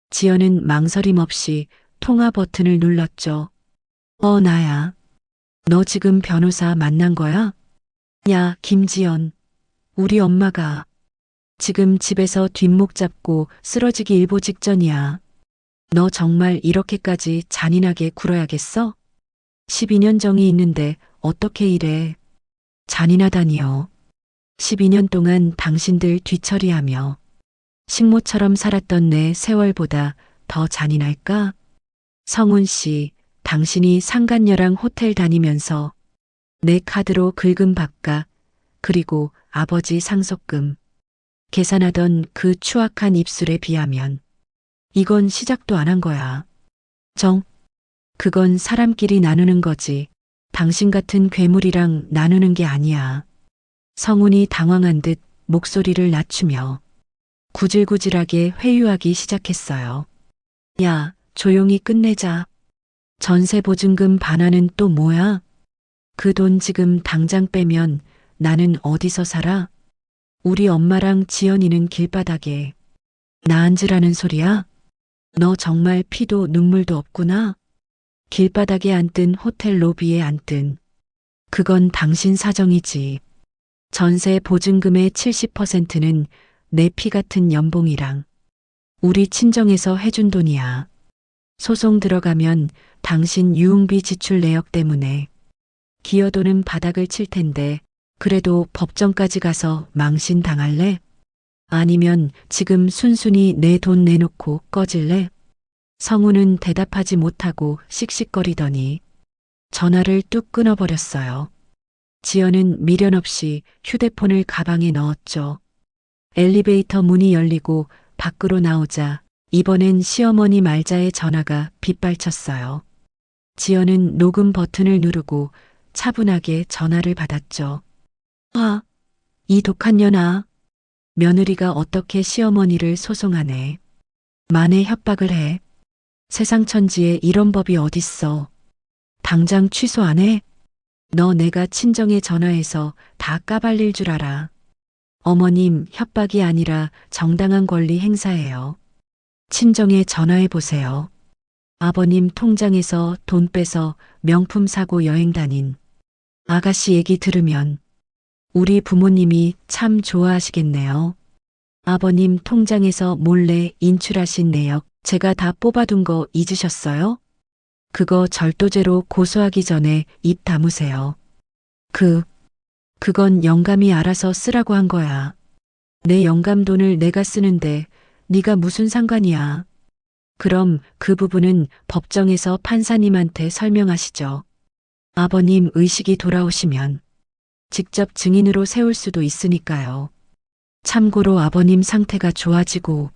지연은 망설임 없이 통화 버튼을 눌렀죠. 나야. 너 지금 변호사 만난 거야? 야, 김지연. 우리 엄마가 지금 집에서 뒷목 잡고 쓰러지기 일보 직전이야. 너 정말 이렇게까지 잔인하게 굴어야겠어? 12년 정이 있는데 어떻게 이래? 잔인하다니요. 12년 동안 당신들 뒤처리하며 식모처럼 살았던 내 세월보다 더 잔인할까? 성훈 씨, 당신이 상간녀랑 호텔 다니면서 내 카드로 긁은 밥값, 그리고 아버지 상속금, 계산하던 그 추악한 입술에 비하면 이건 시작도 안 한 거야. 그건 사람끼리 나누는 거지. 당신 같은 괴물이랑 나누는 게 아니야. 성훈이 당황한 듯 목소리를 낮추며 구질구질하게 회유하기 시작했어요. 야, 조용히 끝내자. 전세보증금 반환은 또 뭐야? 그 돈 지금 당장 빼면 나는 어디서 살아? 우리 엄마랑 지연이는 길바닥에 나 앉으라는 소리야? 너 정말 피도 눈물도 없구나. 길바닥에 앉든 호텔 로비에 앉든 그건 당신 사정이지. 전세 보증금의 70%는 내 피 같은 연봉이랑 우리 친정에서 해준 돈이야. 소송 들어가면 당신 유흥비 지출 내역 때문에 기여도는 바닥을 칠 텐데 그래도 법정까지 가서 망신 당할래? 아니면 지금 순순히 내 돈 내놓고 꺼질래? 성우는 대답하지 못하고 씩씩거리더니 전화를 뚝 끊어버렸어요. 지연은 미련 없이 휴대폰을 가방에 넣었죠. 엘리베이터 문이 열리고 밖으로 나오자 이번엔 시어머니 말자의 전화가 빗발쳤어요. 지연은 녹음 버튼을 누르고 차분하게 전화를 받았죠. 이 독한 년아. 며느리가 어떻게 시어머니를 소송하네. 만에 협박을 해. 세상 천지에 이런 법이 어딨어. 당장 취소 안 해? 너 내가 친정에 전화해서 다 까발릴 줄 알아. 어머님, 협박이 아니라 정당한 권리 행사예요. 친정에 전화해 보세요. 아버님 통장에서 돈 빼서 명품 사고 여행 다닌 아가씨 얘기 들으면 우리 부모님이 참 좋아하시겠네요. 아버님 통장에서 몰래 인출하신 내역 제가 다 뽑아둔 거 잊으셨어요? 그거 절도죄로 고소하기 전에 입 다무세요. 그건 영감이 알아서 쓰라고 한 거야. 내 영감 돈을 내가 쓰는데 네가 무슨 상관이야. 그럼 그 부분은 법정에서 판사님한테 설명하시죠. 아버님 의식이 돌아오시면 직접 증인으로 세울 수도 있으니까요. 참고로 아버님 상태가 좋아지고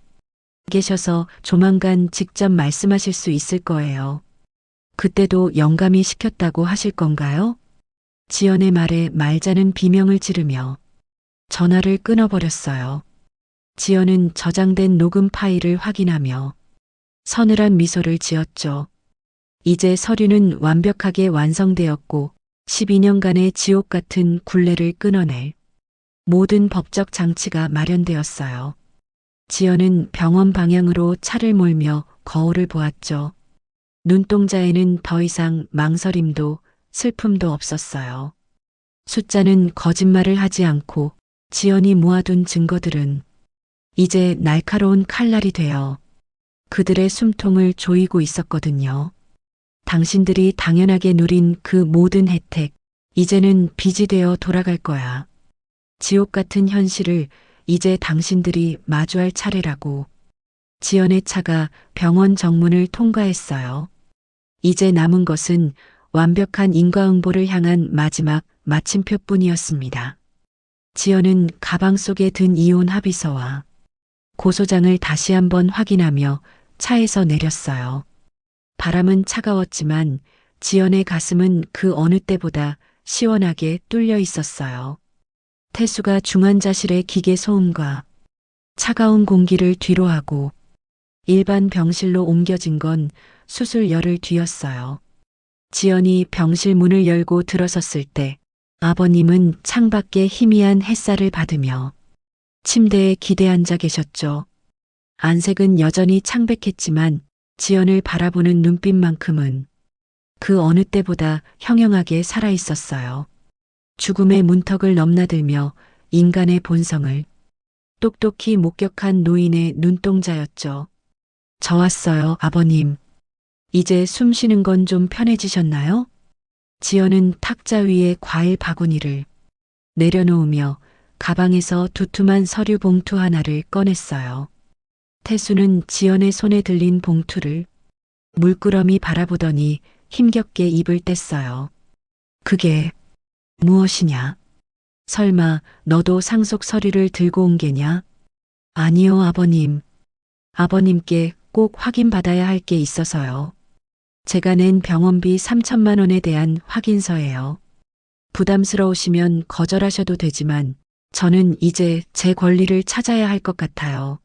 계셔서 조만간 직접 말씀하실 수 있을 거예요. 그때도 영감이 시켰다고 하실 건가요? 지연의 말에 말자는 비명을 지르며 전화를 끊어버렸어요. 지연은 저장된 녹음 파일을 확인하며 서늘한 미소를 지었죠. 이제 서류는 완벽하게 완성되었고 12년간의 지옥 같은 굴레를 끊어낼 모든 법적 장치가 마련되었어요. 지연은 병원 방향으로 차를 몰며 거울을 보았죠. 눈동자에는 더 이상 망설임도 슬픔도 없었어요. 숫자는 거짓말을 하지 않고 지연이 모아둔 증거들은 이제 날카로운 칼날이 되어 그들의 숨통을 조이고 있었거든요. 당신들이 당연하게 누린 그 모든 혜택, 이제는 빚이 되어 돌아갈 거야. 지옥 같은 현실을 이제 당신들이 마주할 차례라고. 지연의 차가 병원 정문을 통과했어요. 이제 남은 것은 완벽한 인과응보를 향한 마지막 마침표뿐이었습니다. 지연은 가방 속에 든 이혼 합의서와 고소장을 다시 한번 확인하며 차에서 내렸어요. 바람은 차가웠지만 지연의 가슴은 그 어느 때보다 시원하게 뚫려 있었어요. 태수가 중환자실의 기계 소음과 차가운 공기를 뒤로하고 일반 병실로 옮겨진 건 수술 열흘 뒤였어요. 지연이 병실 문을 열고 들어섰을 때 아버님은 창밖에 희미한 햇살을 받으며 침대에 기대 앉아 계셨죠. 안색은 여전히 창백했지만 지연을 바라보는 눈빛만큼은 그 어느 때보다 형형하게 살아 있었어요. 죽음의 문턱을 넘나들며 인간의 본성을 똑똑히 목격한 노인의 눈동자였죠. 저 왔어요, 아버님. 이제 숨 쉬는 건 좀 편해지셨나요? 지연은 탁자 위에 과일 바구니를 내려놓으며 가방에서 두툼한 서류 봉투 하나를 꺼냈어요. 태수는 지연의 손에 들린 봉투를 물끄러미 바라보더니 힘겹게 입을 뗐어요. 그게 무엇이냐? 설마 너도 상속 서류를 들고 온 게냐? 아니요, 아버님. 아버님께 꼭 확인받아야 할 게 있어서요. 제가 낸 병원비 3천만 원에 대한 확인서예요. 부담스러우시면 거절하셔도 되지만 저는 이제 제 권리를 찾아야 할 것 같아요.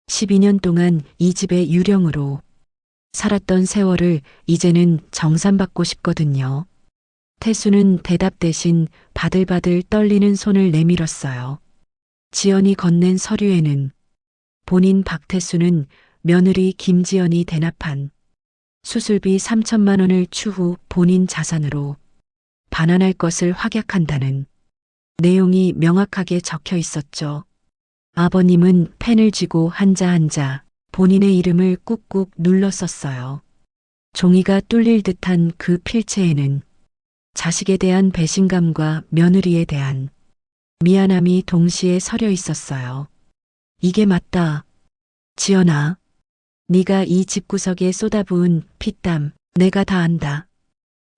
12년 동안 이 집의 유령으로 살았던 세월을 이제는 정산받고 싶거든요. 태수는 대답 대신 바들바들 떨리는 손을 내밀었어요. 지연이 건넨 서류에는 본인 박태수는 며느리 김지연이 대납한 수술비 3천만 원을 추후 본인 자산으로 반환할 것을 확약한다는 내용이 명확하게 적혀 있었죠. 아버님은 펜을 쥐고 한자 한자 본인의 이름을 꾹꾹 눌러 썼어요. 종이가 뚫릴 듯한 그 필체에는 자식에 대한 배신감과 며느리에 대한 미안함이 동시에 서려 있었어요. 이게 맞다. 지연아, 네가 이 집구석에 쏟아부은 피땀 내가 다 안다.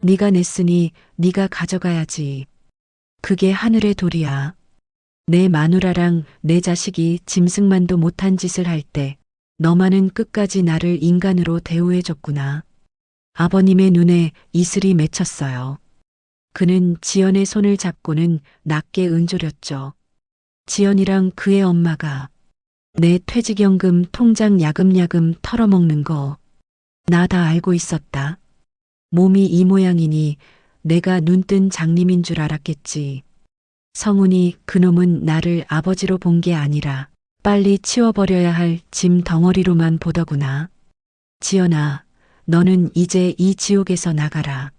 네가 냈으니 네가 가져가야지. 그게 하늘의 도리야. 내 마누라랑 내 자식이 짐승만도 못한 짓을 할 때 너만은 끝까지 나를 인간으로 대우해줬구나. 아버님의 눈에 이슬이 맺혔어요. 그는 지연의 손을 잡고는 낮게 은조렸죠. 지연이랑 그의 엄마가 내 퇴직연금 통장 야금야금 털어먹는 거 나 다 알고 있었다. 몸이 이 모양이니 내가 눈뜬 장님인 줄 알았겠지. 성훈이 그놈은 나를 아버지로 본 게 아니라 빨리 치워버려야 할 짐 덩어리로만 보더구나. 지연아, 너는 이제 이 지옥에서 나가라.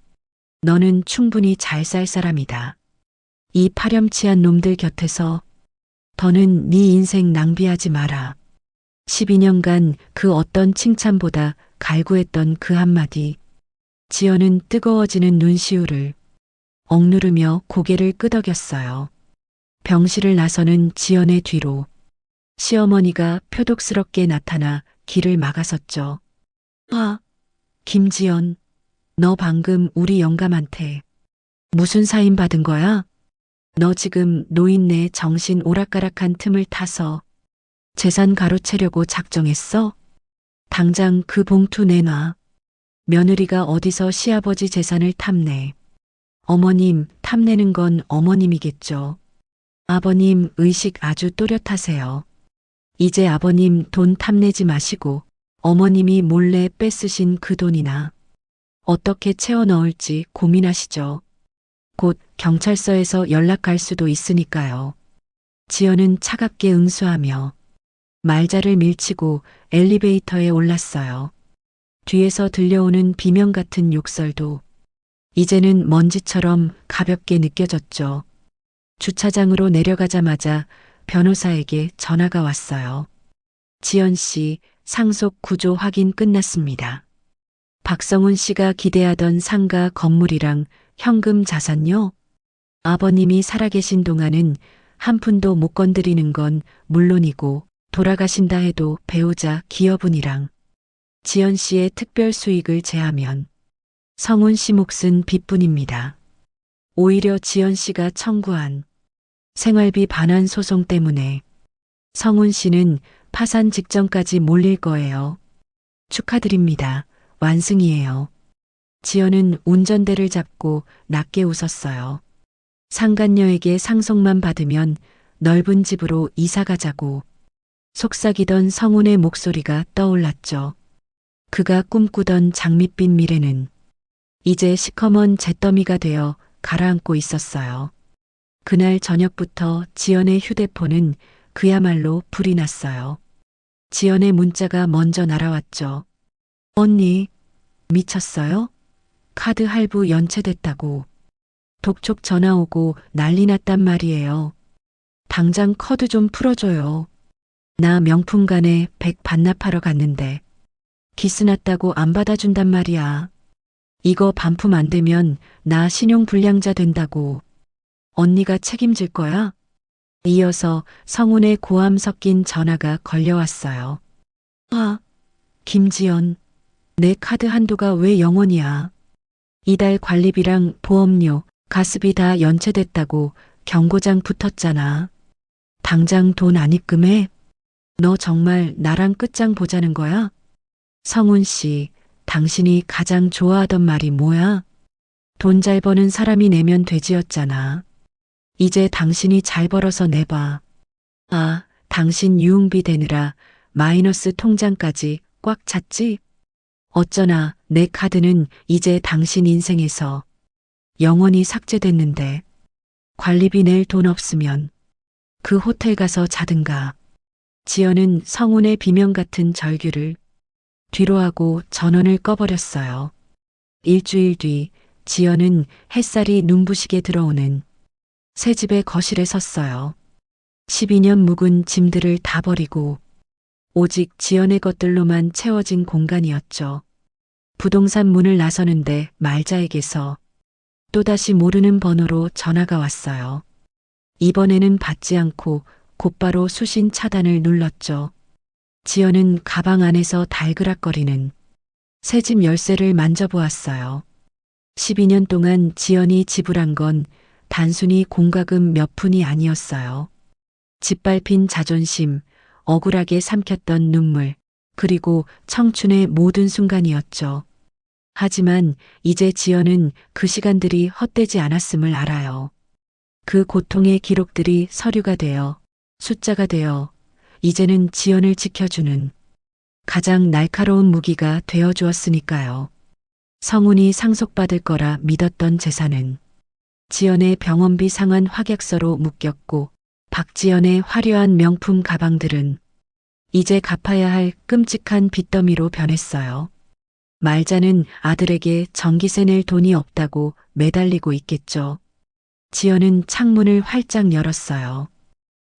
너는 충분히 잘 살 사람이다. 이 파렴치한 놈들 곁에서 더는 네 인생 낭비하지 마라. 12년간 그 어떤 칭찬보다 갈구했던 그 한마디. 지연은 뜨거워지는 눈시울을 억누르며 고개를 끄덕였어요. 병실을 나서는 지연의 뒤로 시어머니가 표독스럽게 나타나 길을 막아섰죠. 김지연, 너 방금 우리 영감한테 무슨 사인 받은 거야? 너 지금 노인네 정신 오락가락한 틈을 타서 재산 가로채려고 작정했어? 당장 그 봉투 내놔. 며느리가 어디서 시아버지 재산을 탐내. 어머님 탐내는 건 어머님이겠죠. 아버님 의식 아주 또렷하세요. 이제 아버님 돈 탐내지 마시고 어머님이 몰래 뺏으신 그 돈이나 어떻게 채워 넣을지 고민하시죠. 곧 경찰서에서 연락 갈 수도 있으니까요. 지연은 차갑게 응수하며 말자를 밀치고 엘리베이터에 올랐어요. 뒤에서 들려오는 비명 같은 욕설도 이제는 먼지처럼 가볍게 느껴졌죠. 주차장으로 내려가자마자 변호사에게 전화가 왔어요. 지연 씨, 상속 구조 확인 끝났습니다. 박성훈 씨가 기대하던 상가 건물이랑 현금 자산요? 아버님이 살아계신 동안은 한 푼도 못 건드리는 건 물론이고 돌아가신다 해도 배우자 기여분이랑 지연 씨의 특별 수익을 제하면 성훈 씨 몫은 빚뿐입니다. 오히려 지연 씨가 청구한 생활비 반환 소송 때문에 성훈 씨는 파산 직전까지 몰릴 거예요. 축하드립니다. 완승이에요. 지연은 운전대를 잡고 낮게 웃었어요. 상간녀에게 상속만 받으면 넓은 집으로 이사 가자고 속삭이던 성훈의 목소리가 떠올랐죠. 그가 꿈꾸던 장밋빛 미래는 이제 시커먼 잿더미가 되어 가라앉고 있었어요. 그날 저녁부터 지연의 휴대폰은 그야말로 불이 났어요. 지연의 문자가 먼저 날아왔죠. 언니, 미쳤어요? 카드 할부 연체됐다고. 독촉 전화 오고 난리 났단 말이에요. 당장 커드 좀 풀어줘요. 나 명품관에 100 반납하러 갔는데 기스 났다고 안 받아준단 말이야. 이거 반품 안 되면 나 신용불량자 된다고. 언니가 책임질 거야? 이어서 성훈의 고함 섞인 전화가 걸려왔어요. 아, 김지연, 내 카드 한도가 왜 0원이야? 이달 관리비랑 보험료, 가스비 다 연체됐다고 경고장 붙었잖아. 당장 돈 안 입금해? 너 정말 나랑 끝장 보자는 거야? 성훈 씨, 당신이 가장 좋아하던 말이 뭐야? 돈 잘 버는 사람이 내면 되지였잖아. 이제 당신이 잘 벌어서 내봐. 아, 당신 유흥비 대느라 마이너스 통장까지 꽉 찼지? 어쩌나 내 카드는 이제 당신 인생에서 영원히 삭제됐는데 관리비 낼 돈 없으면 그 호텔 가서 자든가. 지연은 성훈의 비명 같은 절규를 뒤로하고 전원을 꺼버렸어요. 일주일 뒤 지연은 햇살이 눈부시게 들어오는 새 집의 거실에 섰어요. 12년 묵은 짐들을 다 버리고 오직 지연의 것들로만 채워진 공간이었죠. 부동산 문을 나서는데 말자에게서 또다시 모르는 번호로 전화가 왔어요. 이번에는 받지 않고 곧바로 수신 차단을 눌렀죠. 지연은 가방 안에서 달그락거리는 새집 열쇠를 만져보았어요. 12년 동안 지연이 지불한 건 단순히 공과금 몇 푼이 아니었어요. 짓밟힌 자존심, 억울하게 삼켰던 눈물, 그리고 청춘의 모든 순간이었죠. 하지만 이제 지연은 그 시간들이 헛되지 않았음을 알아요. 그 고통의 기록들이 서류가 되어, 숫자가 되어, 이제는 지연을 지켜주는 가장 날카로운 무기가 되어 주었으니까요. 성훈이 상속받을 거라 믿었던 재산은 지연의 병원비 상환 확약서로 묶였고 박지연의 화려한 명품 가방들은 이제 갚아야 할 끔찍한 빚더미로 변했어요. 말자는 아들에게 전기세 낼 돈이 없다고 매달리고 있겠죠. 지연은 창문을 활짝 열었어요.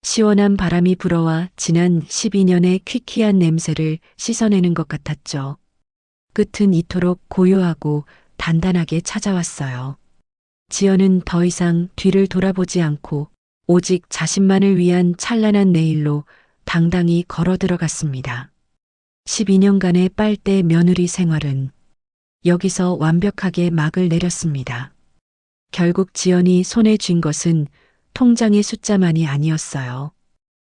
시원한 바람이 불어와 지난 12년의 퀴퀴한 냄새를 씻어내는 것 같았죠. 끝은 이토록 고요하고 단단하게 찾아왔어요. 지연은 더 이상 뒤를 돌아보지 않고 오직 자신만을 위한 찬란한 내일로 당당히 걸어 들어갔습니다. 12년간의 빨대 며느리 생활은 여기서 완벽하게 막을 내렸습니다. 결국 지연이 손에 쥔 것은 통장의 숫자만이 아니었어요.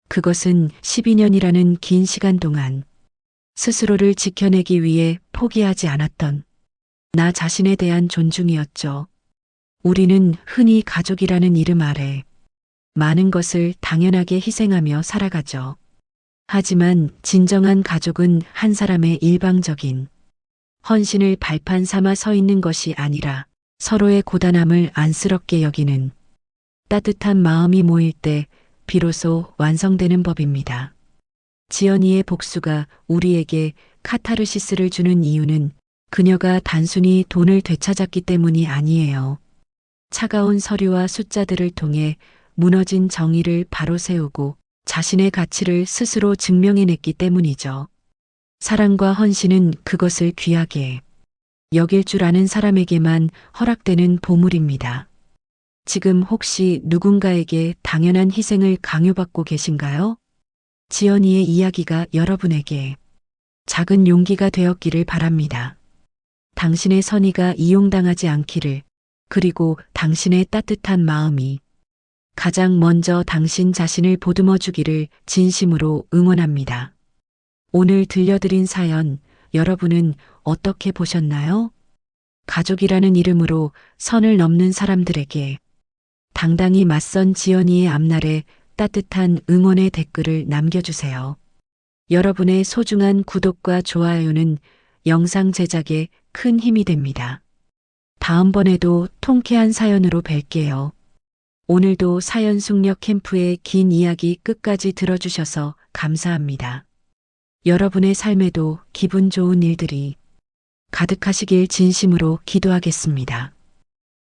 그것은 12년이라는 긴 시간 동안 스스로를 지켜내기 위해 포기하지 않았던 나 자신에 대한 존중이었죠. 우리는 흔히 가족이라는 이름 아래 많은 것을 당연하게 희생하며 살아가죠. 하지만 진정한 가족은 한 사람의 일방적인 헌신을 발판 삼아 서 있는 것이 아니라 서로의 고단함을 안쓰럽게 여기는 따뜻한 마음이 모일 때 비로소 완성되는 법입니다. 지연이의 복수가 우리에게 카타르시스를 주는 이유는 그녀가 단순히 돈을 되찾았기 때문이 아니에요. 차가운 서류와 숫자들을 통해 무너진 정의를 바로 세우고 자신의 가치를 스스로 증명해냈기 때문이죠. 사랑과 헌신은 그것을 귀하게 여길 줄 아는 사람에게만 허락되는 보물입니다. 지금 혹시 누군가에게 당연한 희생을 강요받고 계신가요? 지연이의 이야기가 여러분에게 작은 용기가 되었기를 바랍니다. 당신의 선의가 이용당하지 않기를, 그리고 당신의 따뜻한 마음이 가장 먼저 당신 자신을 보듬어 주기를 진심으로 응원합니다. 오늘 들려드린 사연, 여러분은 어떻게 보셨나요? 가족이라는 이름으로 선을 넘는 사람들에게 당당히 맞선 지연이의 앞날에 따뜻한 응원의 댓글을 남겨주세요. 여러분의 소중한 구독과 좋아요는 영상 제작에 큰 힘이 됩니다. 다음번에도 통쾌한 사연으로 뵐게요. 오늘도 사연 숙력 캠프의 긴 이야기 끝까지 들어주셔서 감사합니다. 여러분의 삶에도 기분 좋은 일들이 가득하시길 진심으로 기도하겠습니다.